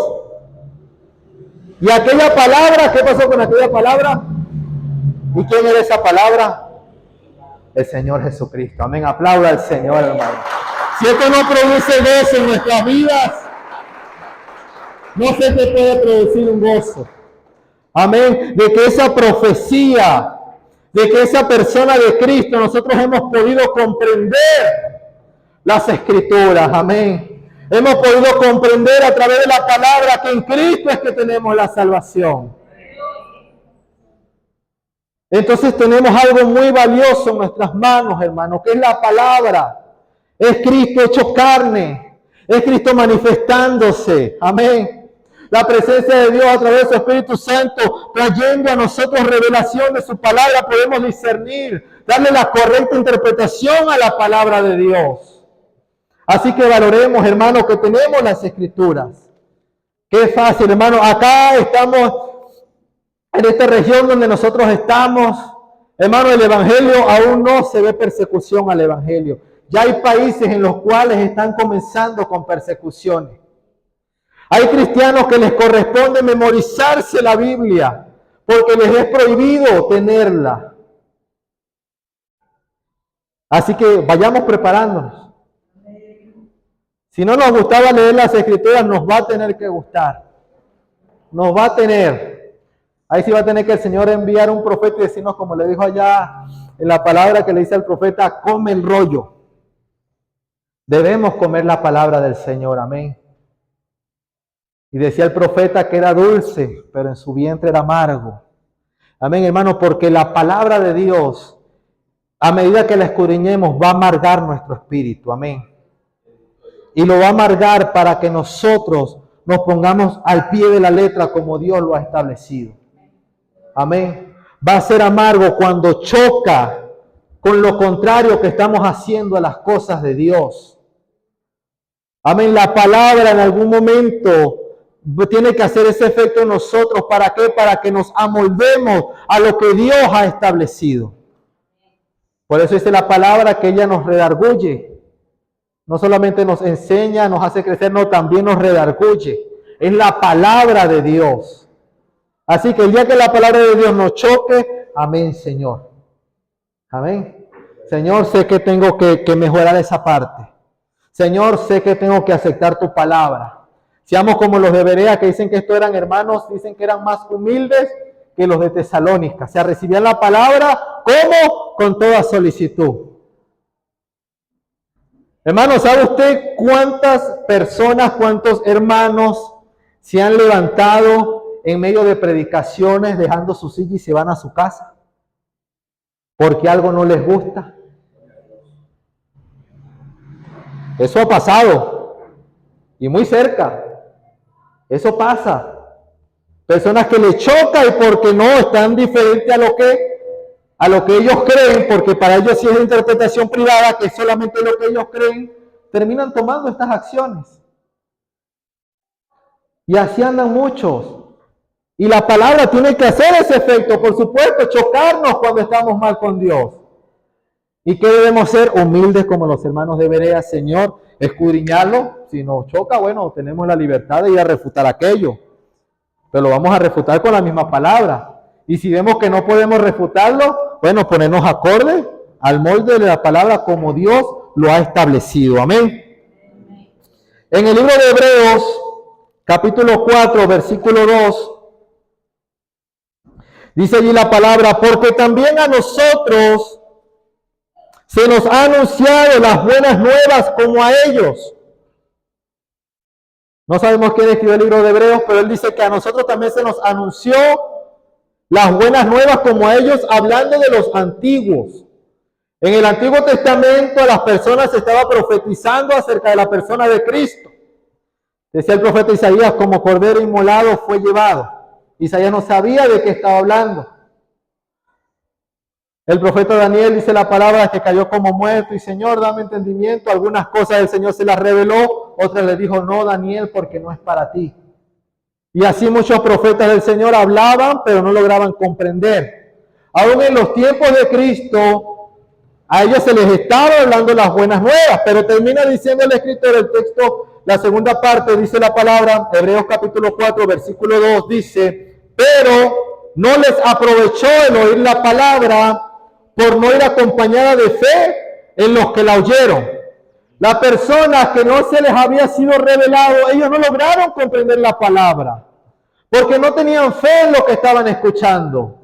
Y aquella palabra, ¿qué pasó con aquella palabra? ¿Y quién era esa palabra? El Señor Jesucristo. Amén. Aplauda al Señor, hermano. Si esto no produce gozo en nuestras vidas, no sé qué puede producir un gozo. Amén. De que esa profecía, de que esa persona de Cristo, nosotros hemos podido comprender las Escrituras. Amén. Hemos podido comprender a través de la palabra que en Cristo es que tenemos la salvación. Entonces tenemos algo muy valioso en nuestras manos, hermano, que es la palabra. Es Cristo hecho carne. Es Cristo manifestándose. Amén. La presencia de Dios a través de su Espíritu Santo, trayendo a nosotros revelación de su palabra, podemos discernir, darle la correcta interpretación a la palabra de Dios. Así que valoremos, hermano, que tenemos las Escrituras. Qué fácil, hermano. Acá estamos en esta región donde nosotros estamos, hermano, el Evangelio aún no se ve persecución al Evangelio. Ya hay países en los cuales están comenzando con persecuciones. Hay cristianos que les corresponde memorizarse la Biblia porque les es prohibido tenerla. Así que vayamos preparándonos. Si no nos gustaba leer las Escrituras, nos va a tener que gustar. Nos va a tener. Ahí sí va a tener que el Señor enviar un profeta y decirnos, como le dijo allá en la palabra que le dice al profeta, come el rollo. Debemos comer la palabra del Señor, amén. Y decía el profeta que era dulce, pero en su vientre era amargo. Amén, hermano, porque la palabra de Dios, a medida que la escudriñemos, va a amargar nuestro espíritu, amén. Y lo va a amargar para que nosotros nos pongamos al pie de la letra como Dios lo ha establecido. Amén. Va a ser amargo cuando choca con lo contrario que estamos haciendo a las cosas de Dios. Amén. La palabra en algún momento tiene que hacer ese efecto en nosotros. ¿Para qué? Para que nos amoldemos a lo que Dios ha establecido. Por eso dice la palabra que ella nos redarguye. No solamente nos enseña, nos hace crecer, no, también nos redarguye. Es la palabra de Dios. Así que el día que la palabra de Dios nos choque, amén, Señor. Amén. Señor, sé que tengo que mejorar esa parte. Señor, sé que tengo que aceptar tu palabra. Seamos como los de Berea, que dicen que estos eran hermanos, dicen que eran más humildes que los de Tesalónica. O sea, recibían la palabra, ¿cómo? Con toda solicitud. Hermano, ¿sabe usted cuántas personas, cuántos hermanos se han levantado en medio de predicaciones, dejando su silla y se van a su casa? Porque algo no les gusta. Eso ha pasado. Y muy cerca. Eso pasa. Personas que les choca y porque no están diferentes a lo que ellos creen, porque para ellos sí es interpretación privada, que es solamente lo que ellos creen, terminan tomando estas acciones. Y así andan muchos. Y la palabra tiene que hacer ese efecto, por supuesto, chocarnos cuando estamos mal con Dios. ¿Y qué debemos ser? Humildes como los hermanos de Berea, Señor, escudriñarlo. Si nos choca, bueno, tenemos la libertad de ir a refutar aquello. Pero lo vamos a refutar con la misma palabra. Y si vemos que no podemos refutarlo, bueno, ponernos acorde al molde de la palabra como Dios lo ha establecido. Amén. En el libro de Hebreos, capítulo 4, versículo 2, dice allí la palabra, porque también a nosotros se nos ha anunciado las buenas nuevas como a ellos. No sabemos quién escribió el libro de Hebreos, pero él dice que a nosotros también se nos anunció las buenas nuevas como a ellos, hablando de los antiguos. En el Antiguo Testamento a las personas se estaba profetizando acerca de la persona de Cristo. Decía el profeta Isaías, como cordero inmolado fue llevado. Isaías no sabía de qué estaba hablando. El profeta Daniel dice la palabra que cayó como muerto y Señor, dame entendimiento. Algunas cosas el Señor se las reveló, otras le dijo, no, Daniel, porque no es para ti. Y así muchos profetas del Señor hablaban, pero no lograban comprender. Aún en los tiempos de Cristo, a ellos se les estaba hablando las buenas nuevas, pero termina diciendo el escritor del texto, la segunda parte, dice la palabra, Hebreos capítulo 4, versículo 2, dice, pero no les aprovechó el oír la palabra por no ir acompañada de fe en los que la oyeron. Las personas que no se les había sido revelado, ellos no lograron comprender la palabra, porque no tenían fe en lo que estaban escuchando.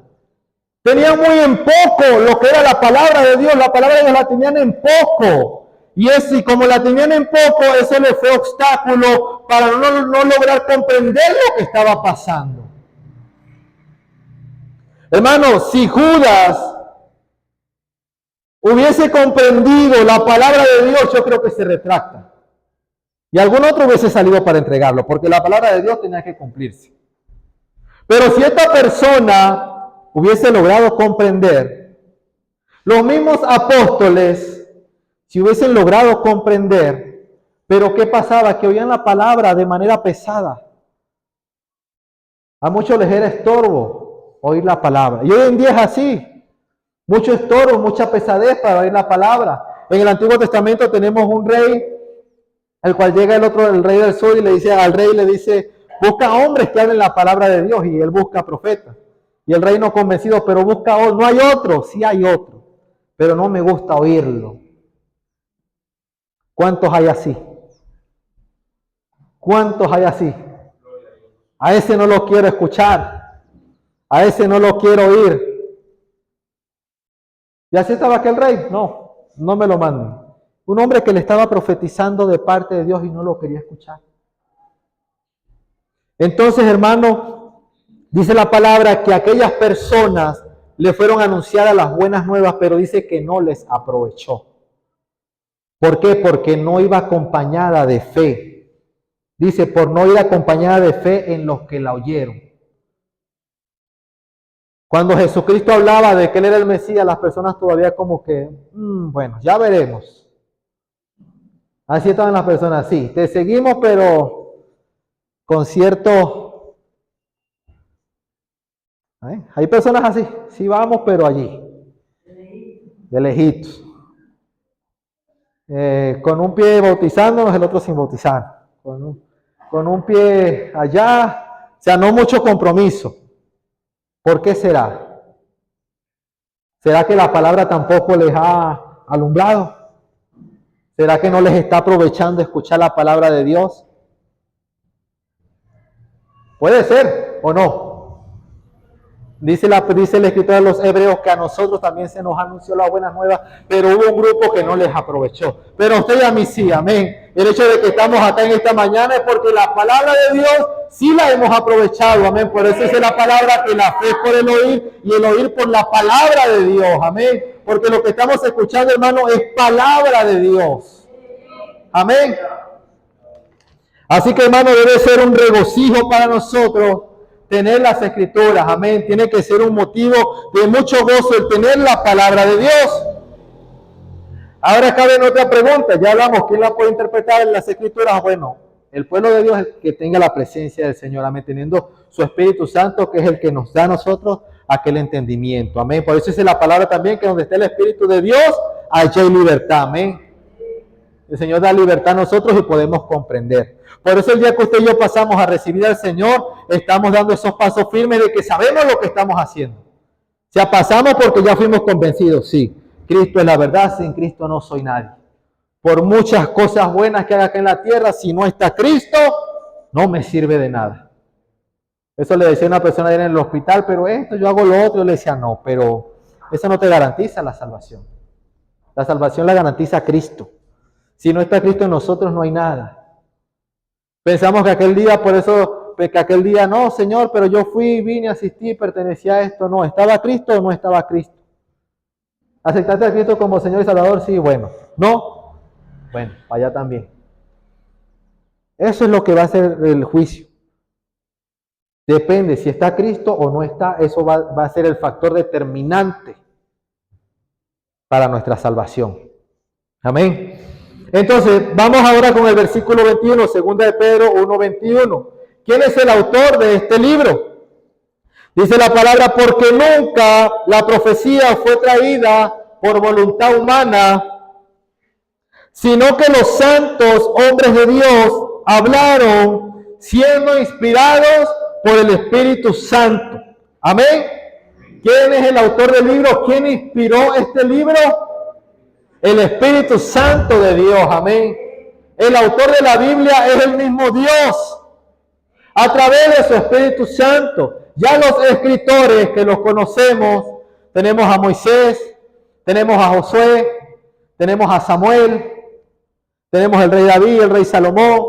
Tenían muy en poco lo que era la palabra de Dios. La palabra de Dios la tenían en poco. Y como la tenían en poco, eso les fue obstáculo para no lograr comprender lo que estaba pasando. Hermanos, si Judas hubiese comprendido la palabra de Dios, yo creo que se retracta. Y algún otro hubiese salido para entregarlo, porque la palabra de Dios tenía que cumplirse. Pero si esta persona hubiese logrado comprender, los mismos apóstoles, si hubiesen logrado comprender, pero ¿qué pasaba? Que oían la palabra de manera pesada. A muchos les era estorbo oír la palabra. Y hoy en día es así. Mucho estorbo, mucha pesadez para oír la palabra. En el Antiguo Testamento tenemos un rey, al cual llega el rey del sur, y le dice al rey, le dice, busca hombres que hablen la palabra de Dios, y él busca profetas. Y el rey no convencido, pero busca otro. No hay otro, sí hay otro, pero no me gusta oírlo. ¿Cuántos hay así? ¿Cuántos hay así? A ese no lo quiero escuchar, a ese no lo quiero oír. ¿Y así estaba aquel rey? No, no me lo manden. Un hombre que le estaba profetizando de parte de Dios y no lo quería escuchar. Entonces, hermano, dice la palabra que aquellas personas le fueron anunciadas las buenas nuevas, pero dice que no les aprovechó. ¿Por qué? Porque no iba acompañada de fe. Dice, por no ir acompañada de fe en los que la oyeron. Cuando Jesucristo hablaba de que Él era el Mesías, las personas todavía como que, bueno, ya veremos. Así estaban las personas, sí, te seguimos, pero con cierto... Hay personas así, sí vamos, pero allí, de lejitos. con un pie bautizándonos, el otro sin bautizar, con un pie allá, o sea, no mucho compromiso. ¿Por qué será? ¿Será que la palabra tampoco les ha alumbrado? ¿Será que no les está aprovechando escuchar la palabra de Dios? Puede ser o no. Dice el escritor de los Hebreos que a nosotros también se nos anunció la buena nueva, pero hubo un grupo que no les aprovechó. Pero a usted y a mí sí, amén. El hecho de que estamos acá en esta mañana es porque la palabra de Dios sí la hemos aprovechado, amén. Por eso dice la palabra que la fe es por el oír y el oír por la palabra de Dios, amén. Porque lo que estamos escuchando, hermano, es palabra de Dios. Amén. Así que, hermano, debe ser un regocijo para nosotros tener las escrituras, amén. Tiene que ser un motivo de mucho gozo el tener la palabra de Dios. Ahora cabe otra pregunta, ya hablamos, ¿quién la puede interpretar en las escrituras? Bueno, el pueblo de Dios es el que tenga la presencia del Señor, amén, teniendo su Espíritu Santo, que es el que nos da a nosotros aquel entendimiento, amén. Por eso dice la palabra también que donde está el Espíritu de Dios, allá hay libertad, amén. El Señor da libertad a nosotros y podemos comprender. Por eso el día que usted y yo pasamos a recibir al Señor, estamos dando esos pasos firmes de que sabemos lo que estamos haciendo. O sea, pasamos porque ya fuimos convencidos, sí. Cristo es la verdad, sin Cristo no soy nadie. Por muchas cosas buenas que haga acá en la tierra, si no está Cristo, no me sirve de nada. Eso le decía una persona ayer en el hospital, pero esto, yo hago lo otro. Yo le decía, no, pero eso no te garantiza la salvación. La salvación la garantiza Cristo. Si no está Cristo en nosotros, no hay nada. Pensamos que aquel día, por eso, que aquel día, no, Señor, pero yo fui, vine, asistí, pertenecía a esto. No, ¿estaba Cristo o no estaba Cristo? ¿Aceptaste a Cristo como Señor y Salvador? Sí, bueno. ¿No? Bueno, para allá también. Eso es lo que va a ser el juicio. Depende si está Cristo o no está, eso va a ser el factor determinante para nuestra salvación. Amén. Entonces, vamos ahora con el versículo 21, segunda de Pedro 1:21. ¿Quién es el autor de este libro? Dice la palabra, porque nunca la profecía fue traída por voluntad humana, sino que los santos hombres de Dios hablaron siendo inspirados por el Espíritu Santo. Amén. ¿Quién es el autor del libro? ¿Quién inspiró este libro? El Espíritu Santo de Dios, amén. El autor de la Biblia es el mismo Dios, a través de su Espíritu Santo. Ya los escritores que los conocemos, tenemos a Moisés, tenemos a Josué, tenemos a Samuel, tenemos al rey David, el rey Salomón,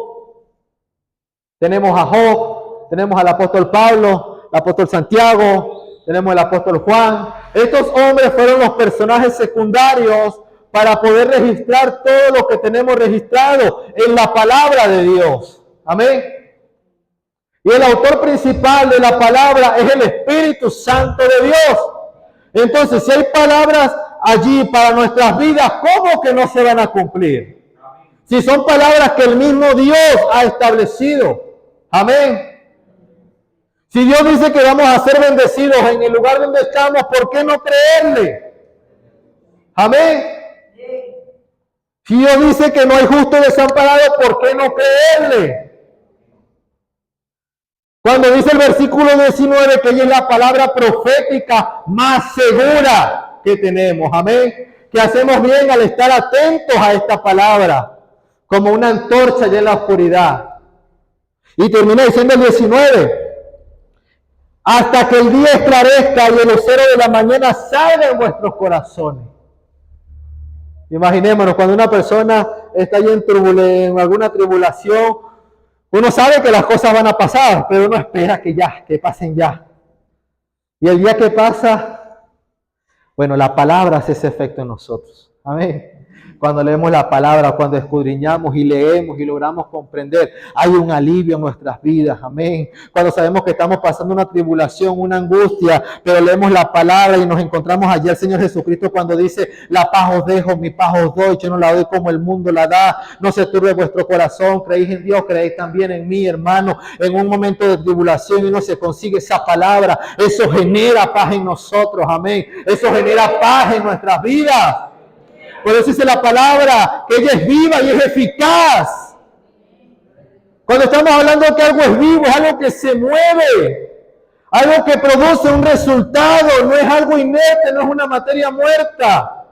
tenemos a Job, tenemos al apóstol Pablo, el apóstol Santiago, tenemos al apóstol Juan. Estos hombres fueron los personajes secundarios para poder registrar todo lo que tenemos registrado en la palabra de Dios. Amén. Y el autor principal de la palabra es el Espíritu Santo de Dios. Entonces, si hay palabras allí para nuestras vidas, ¿cómo que no se van a cumplir? Si son palabras que el mismo Dios ha establecido. Amén. Si Dios dice que vamos a ser bendecidos en el lugar donde estamos, ¿por qué no creerle? Amén. Si Dios dice que no hay justo desamparado, ¿por qué no creerle? Cuando dice el versículo 19 que ella es la palabra profética más segura que tenemos, amén, que hacemos bien al estar atentos a esta palabra, como una antorcha allá en la oscuridad. Y termina diciendo el 19, hasta que el día esclarezca y el lucero de la mañana salga en vuestros corazones. Imaginémonos, cuando una persona está allí en alguna tribulación, uno sabe que las cosas van a pasar, pero uno espera que pasen ya. Y el día que pasa, bueno, la palabra hace ese efecto en nosotros. Amén. Cuando leemos la palabra, cuando escudriñamos y leemos y logramos comprender, hay un alivio en nuestras vidas. Amén. Cuando sabemos que estamos pasando una tribulación, una angustia, pero leemos la palabra y nos encontramos allí al Señor Jesucristo cuando dice, la paz os dejo, mi paz os doy, yo no la doy como el mundo la da. No se turbe vuestro corazón, creéis en Dios, creéis también en mí, hermano. En un momento de tribulación y no se consigue esa palabra, eso genera paz en nosotros. Amén. Eso genera paz en nuestras vidas. Por eso dice la palabra que ella es viva y es eficaz. Cuando estamos hablando de que algo es vivo, es algo que se mueve, algo que produce un resultado, no es algo inerte, no es una materia muerta,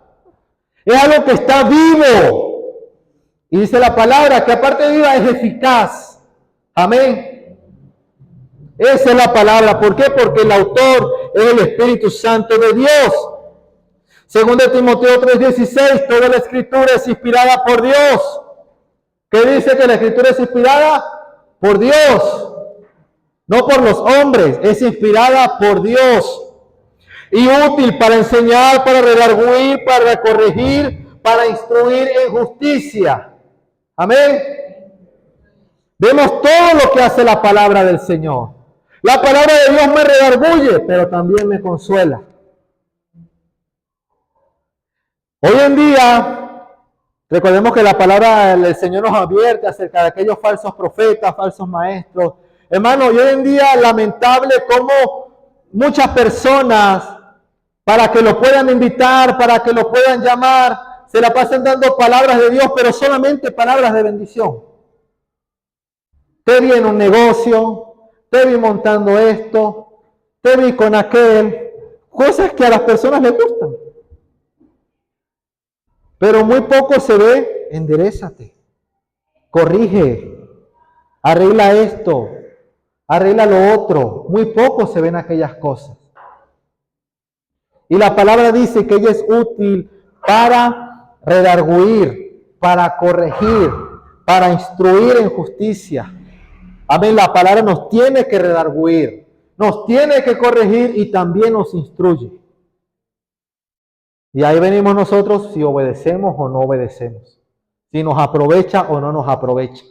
es algo que está vivo. Y dice la palabra que aparte de viva es eficaz. Amén. Esa es la palabra. ¿Por qué? Porque el autor es el Espíritu Santo de Dios. Según de Timoteo 3:16, toda la escritura es inspirada por Dios. ¿Qué dice que la escritura es inspirada? Por Dios. No por los hombres, es inspirada por Dios. Y útil para enseñar, para redarguir, para corregir, para instruir en justicia. Amén. Vemos todo lo que hace la palabra del Señor. La palabra de Dios me redarguye, pero también me consuela. Hoy en día, recordemos que la palabra del Señor nos advierte acerca de aquellos falsos profetas, falsos maestros. Hermano, hoy en día lamentable como muchas personas, para que lo puedan invitar, para que lo puedan llamar, se la pasan dando palabras de Dios, pero solamente palabras de bendición. Te vi en un negocio, te vi montando esto, te vi con aquel, cosas que a las personas les gustan. Pero muy poco se ve, enderézate, corrige, arregla esto, arregla lo otro. Muy poco se ven aquellas cosas. Y la palabra dice que ella es útil para redarguir, para corregir, para instruir en justicia. Amén, la palabra nos tiene que redarguir, nos tiene que corregir y también nos instruye. Y ahí venimos nosotros si obedecemos o no obedecemos, si nos aprovecha o no nos aprovecha.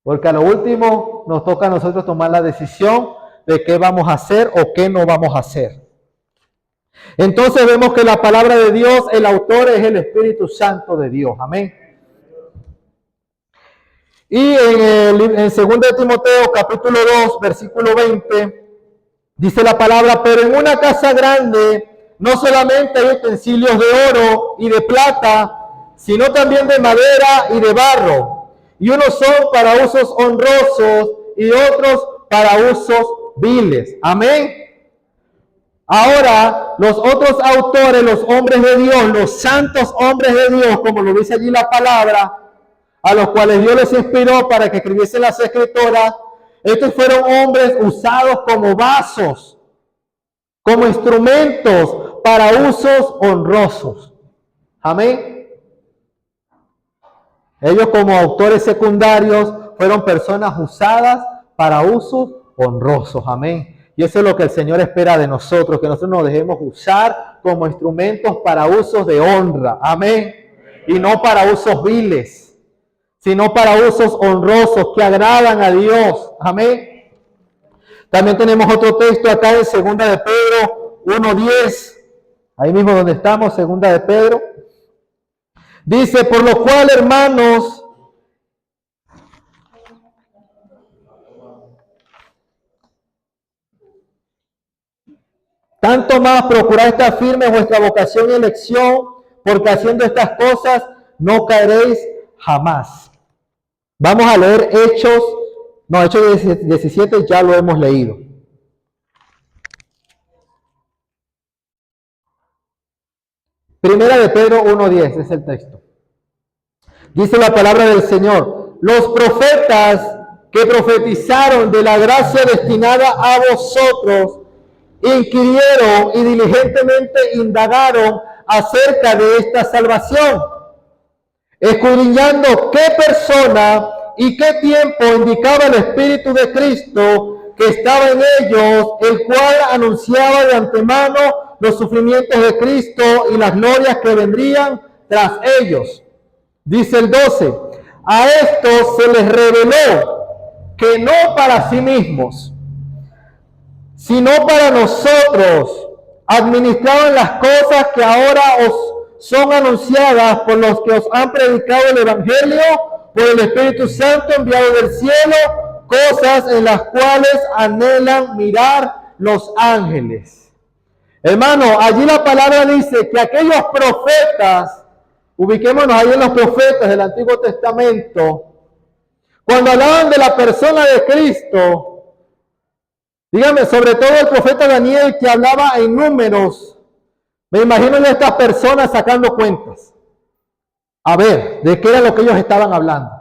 Porque a lo último nos toca a nosotros tomar la decisión de qué vamos a hacer o qué no vamos a hacer. Entonces vemos que la palabra de Dios, el autor es el Espíritu Santo de Dios. Amén. Y en 2 de Timoteo capítulo 2, versículo 20, dice la palabra, pero en una casa grande no solamente hay utensilios de oro y de plata, sino también de madera y de barro. Y unos son para usos honrosos y otros para usos viles. Amén. Ahora, los otros autores, los hombres de Dios, los santos hombres de Dios, como lo dice allí la palabra, a los cuales Dios les inspiró para que escribiesen las escrituras, estos fueron hombres usados como vasos, como instrumentos para usos honrosos. Amén. Ellos como autores secundarios fueron personas usadas para usos honrosos. Amén. Y eso es lo que el Señor espera de nosotros, que nosotros nos dejemos usar como instrumentos para usos de honra. Amén. Y no para usos viles, sino para usos honrosos que agradan a Dios. Amén. También tenemos otro texto acá en 2 de Pedro 1:10. Ahí mismo donde estamos, 2 de Pedro. Dice, por lo cual, hermanos, tanto más procurad estar firmes vuestra vocación y elección, porque haciendo estas cosas no caeréis jamás. Vamos a leer Hechos 17 ya lo hemos leído. Primera de Pedro 1:10 es el texto. Dice la palabra del Señor, los profetas que profetizaron de la gracia destinada a vosotros, inquirieron y diligentemente indagaron acerca de esta salvación, escudriñando qué persona y qué tiempo indicaba el Espíritu de Cristo que estaba en ellos, el cual anunciaba de antemano los sufrimientos de Cristo y las glorias que vendrían tras ellos. Dice el 12, a estos se les reveló que no para sí mismos, sino para nosotros, administraban las cosas que ahora os son anunciadas por los que os han predicado el Evangelio, por el Espíritu Santo enviado del cielo, cosas en las cuales anhelan mirar los ángeles. Hermano, allí la palabra dice que aquellos profetas, ubiquémonos ahí en los profetas del Antiguo Testamento, cuando hablaban de la persona de Cristo, dígame, sobre todo el profeta Daniel que hablaba en números, me imagino a estas personas sacando cuentas. A ver, ¿de qué era lo que ellos estaban hablando?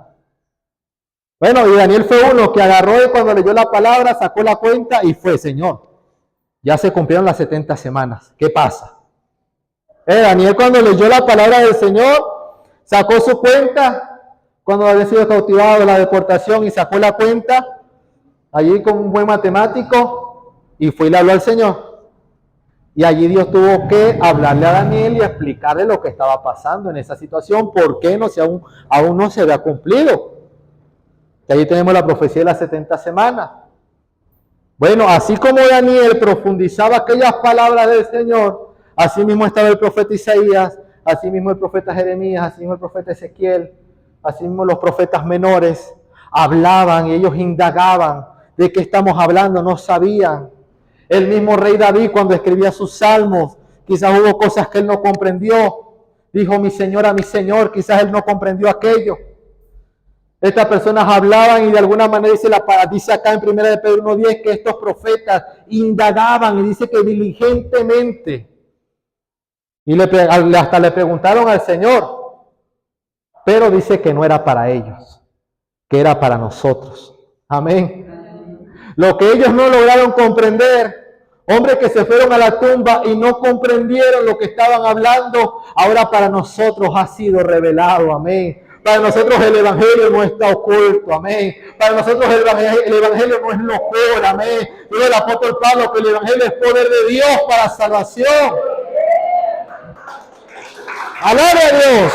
Bueno, y Daniel fue uno que agarró y cuando leyó la palabra, sacó la cuenta y fue, Señor, ya se cumplieron las 70 semanas. ¿Qué pasa? Daniel cuando leyó la palabra del Señor, sacó su cuenta, cuando había sido cautivado de la deportación y sacó la cuenta, allí con un buen matemático, y fue y le habló al Señor. Y allí Dios tuvo que hablarle a Daniel y explicarle lo que estaba pasando en esa situación, por qué no se aún no se había cumplido. Y allí tenemos la profecía de las 70 semanas. Bueno, así como Daniel profundizaba aquellas palabras del Señor, así mismo estaba el profeta Isaías, así mismo el profeta Jeremías, así mismo el profeta Ezequiel, así mismo los profetas menores hablaban y ellos indagaban de qué estamos hablando, no sabían. El mismo rey David cuando escribía sus salmos, quizás hubo cosas que él no comprendió. Dijo mi Señor, quizás él no comprendió aquello. Estas personas hablaban y de alguna manera dice acá en 1 de Pedro 1:10 que estos profetas indagaban y dice que diligentemente. Y hasta le preguntaron al Señor, pero dice que no era para ellos, que era para nosotros. Amén. Lo que ellos no lograron comprender, hombres que se fueron a la tumba y no comprendieron lo que estaban hablando, ahora para nosotros ha sido revelado. Amén. Para nosotros el Evangelio no está oculto, amén. Para nosotros el Evangelio no es locura, amén. Dice el apóstol Pablo que el Evangelio es poder de Dios para salvación. ¡Alabe a Dios!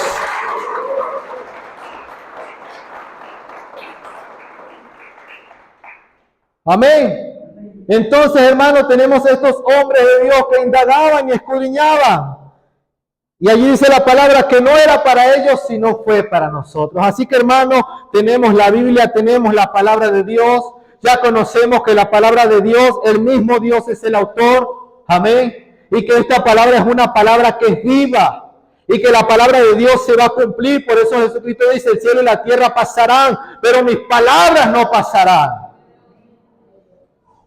Amén. Entonces, hermanos, tenemos estos hombres de Dios que indagaban y escudriñaban. Y allí dice la palabra que no era para ellos, sino fue para nosotros. Así que, hermanos, tenemos la Biblia, tenemos la palabra de Dios. Ya conocemos que la palabra de Dios, el mismo Dios es el autor. Amén. Y que esta palabra es una palabra que es viva. Y que la palabra de Dios se va a cumplir. Por eso Jesucristo dice, el cielo y la tierra pasarán, pero mis palabras no pasarán.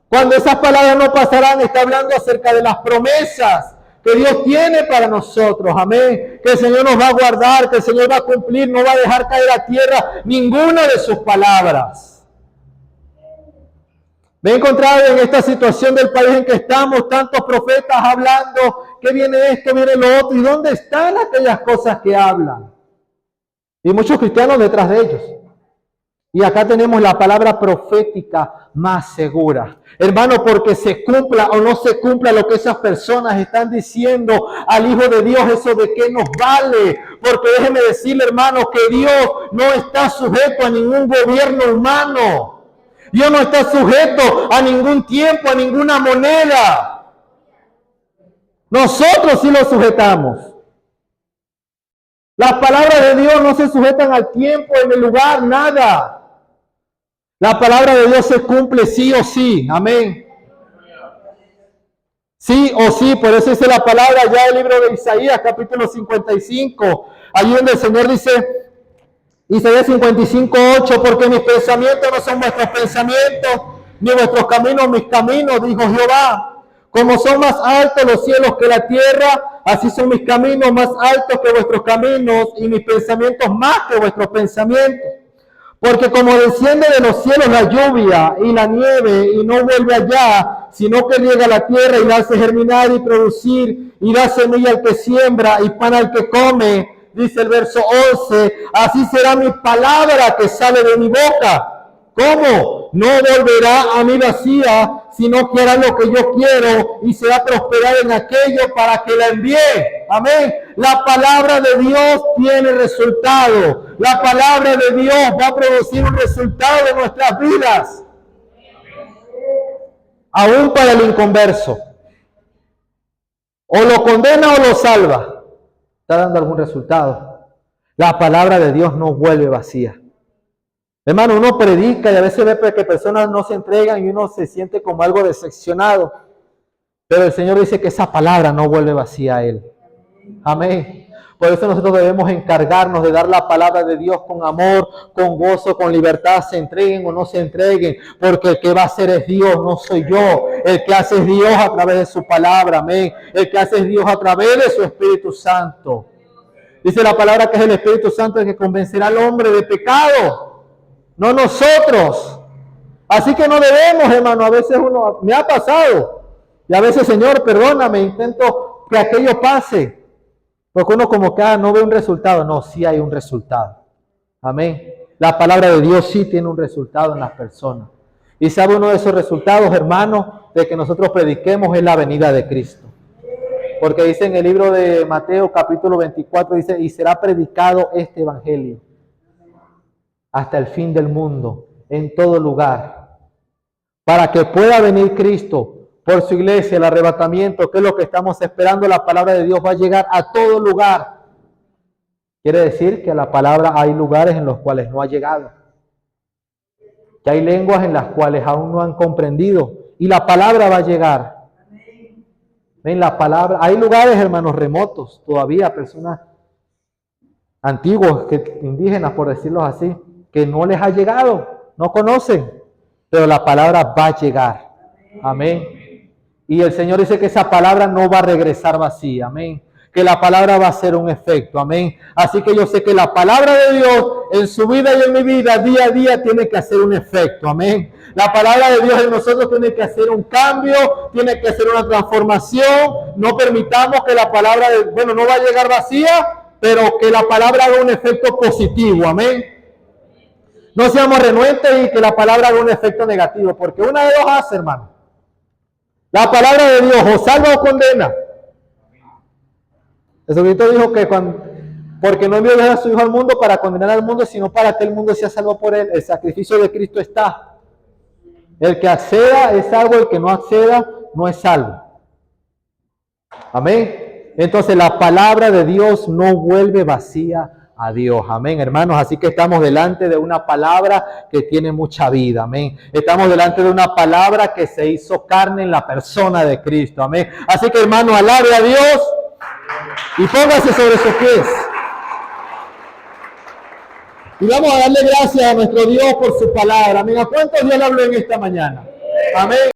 Cuando esas palabras no pasarán, está hablando acerca de las promesas que Dios tiene para nosotros, amén, que el Señor nos va a guardar, que el Señor va a cumplir, no va a dejar caer a tierra ninguna de sus palabras. Me he encontrado en esta situación del país en que estamos, tantos profetas hablando, que viene esto, viene lo otro, ¿y dónde están aquellas cosas que hablan? Y muchos cristianos detrás de ellos. Y acá tenemos la palabra profética más segura. Hermano, porque se cumpla o no se cumpla lo que esas personas están diciendo al Hijo de Dios, ¿eso de qué nos vale? Porque déjeme decirle, hermano, que Dios no está sujeto a ningún gobierno humano. Dios no está sujeto a ningún tiempo, a ninguna moneda. Nosotros sí lo sujetamos. Las palabras de Dios no se sujetan al tiempo, en el lugar, nada. La palabra de Dios se cumple sí o sí. Amén. Sí o sí, por eso dice la palabra ya el libro de Isaías, capítulo 55. Allí donde el Señor dice, Isaías 55:8, porque mis pensamientos no son vuestros pensamientos, ni vuestros caminos mis caminos, dijo Jehová. Como son más altos los cielos que la tierra, así son mis caminos más altos que vuestros caminos, y mis pensamientos más que vuestros pensamientos. Porque como desciende de los cielos la lluvia y la nieve y no vuelve allá, sino que riega la tierra y la hace germinar y producir, y da semilla al que siembra y pan al que come, dice el verso 11, así será mi palabra que sale de mi boca. ¿Cómo? No volverá a mí vacía, sino que hará lo que yo quiero y será prosperar en aquello para que la envíe. Amén. La palabra de Dios tiene resultado. La palabra de Dios va a producir un resultado en nuestras vidas. Aún para el inconverso. O lo condena o lo salva. Está dando algún resultado. La palabra de Dios no vuelve vacía. Hermano, uno predica y a veces ve que personas no se entregan y uno se siente como algo decepcionado. Pero el Señor dice que esa palabra no vuelve vacía a Él. Amén. Por eso nosotros debemos encargarnos de dar la palabra de Dios con amor, con gozo, con libertad, se entreguen o no se entreguen, porque el que va a hacer es Dios, no soy yo. El que hace es Dios a través de su palabra, amén. El que hace es Dios a través de su Espíritu Santo. Dice la palabra que es el Espíritu Santo el que convencerá al hombre de pecado, no nosotros. Así que no debemos, hermano, a veces me ha pasado, y a veces, Señor, perdóname, intento que aquello pase. Porque uno como que no ve un resultado. No, sí hay un resultado. Amén. La palabra de Dios sí tiene un resultado en las personas. Y sabe uno de esos resultados, hermano, de que nosotros prediquemos es la venida de Cristo. Porque dice en el libro de Mateo capítulo 24, dice, y será predicado este evangelio hasta el fin del mundo, en todo lugar, para que pueda venir Cristo por su iglesia, el arrebatamiento, que es lo que estamos esperando. La palabra de Dios va a llegar a todo lugar. Quiere decir que la palabra hay lugares en los cuales no ha llegado. Que hay lenguas en las cuales aún no han comprendido. Y la palabra va a llegar. Ven, la palabra. Hay lugares, hermanos, remotos, todavía personas antiguos, indígenas, por decirlo así, que no les ha llegado, no conocen. Pero la palabra va a llegar. Amén. Y el Señor dice que esa palabra no va a regresar vacía, amén. Que la palabra va a hacer un efecto, amén. Así que yo sé que la palabra de Dios en su vida y en mi vida, día a día, tiene que hacer un efecto, amén. La palabra de Dios en nosotros tiene que hacer un cambio, tiene que hacer una transformación. No permitamos que la palabra, no va a llegar vacía, pero que la palabra haga un efecto positivo, amén. No seamos renuentes y que la palabra haga un efecto negativo, porque una de dos hace, hermano. La palabra de Dios o salva o condena. Jesucristo dijo que porque no envió a su Hijo al mundo para condenar al mundo, sino para que el mundo sea salvo por él. El sacrificio de Cristo está. El que acceda es salvo, el que no acceda no es salvo. Amén. Entonces la palabra de Dios no vuelve vacía a Dios. Amén, hermanos. Así que estamos delante de una palabra que tiene mucha vida. Amén. Estamos delante de una palabra que se hizo carne en la persona de Cristo. Amén. Así que, hermano, alabe a Dios y póngase sobre sus pies. Y vamos a darle gracias a nuestro Dios por su palabra. Amén. ¿A cuántos Dios le habló en esta mañana? Amén.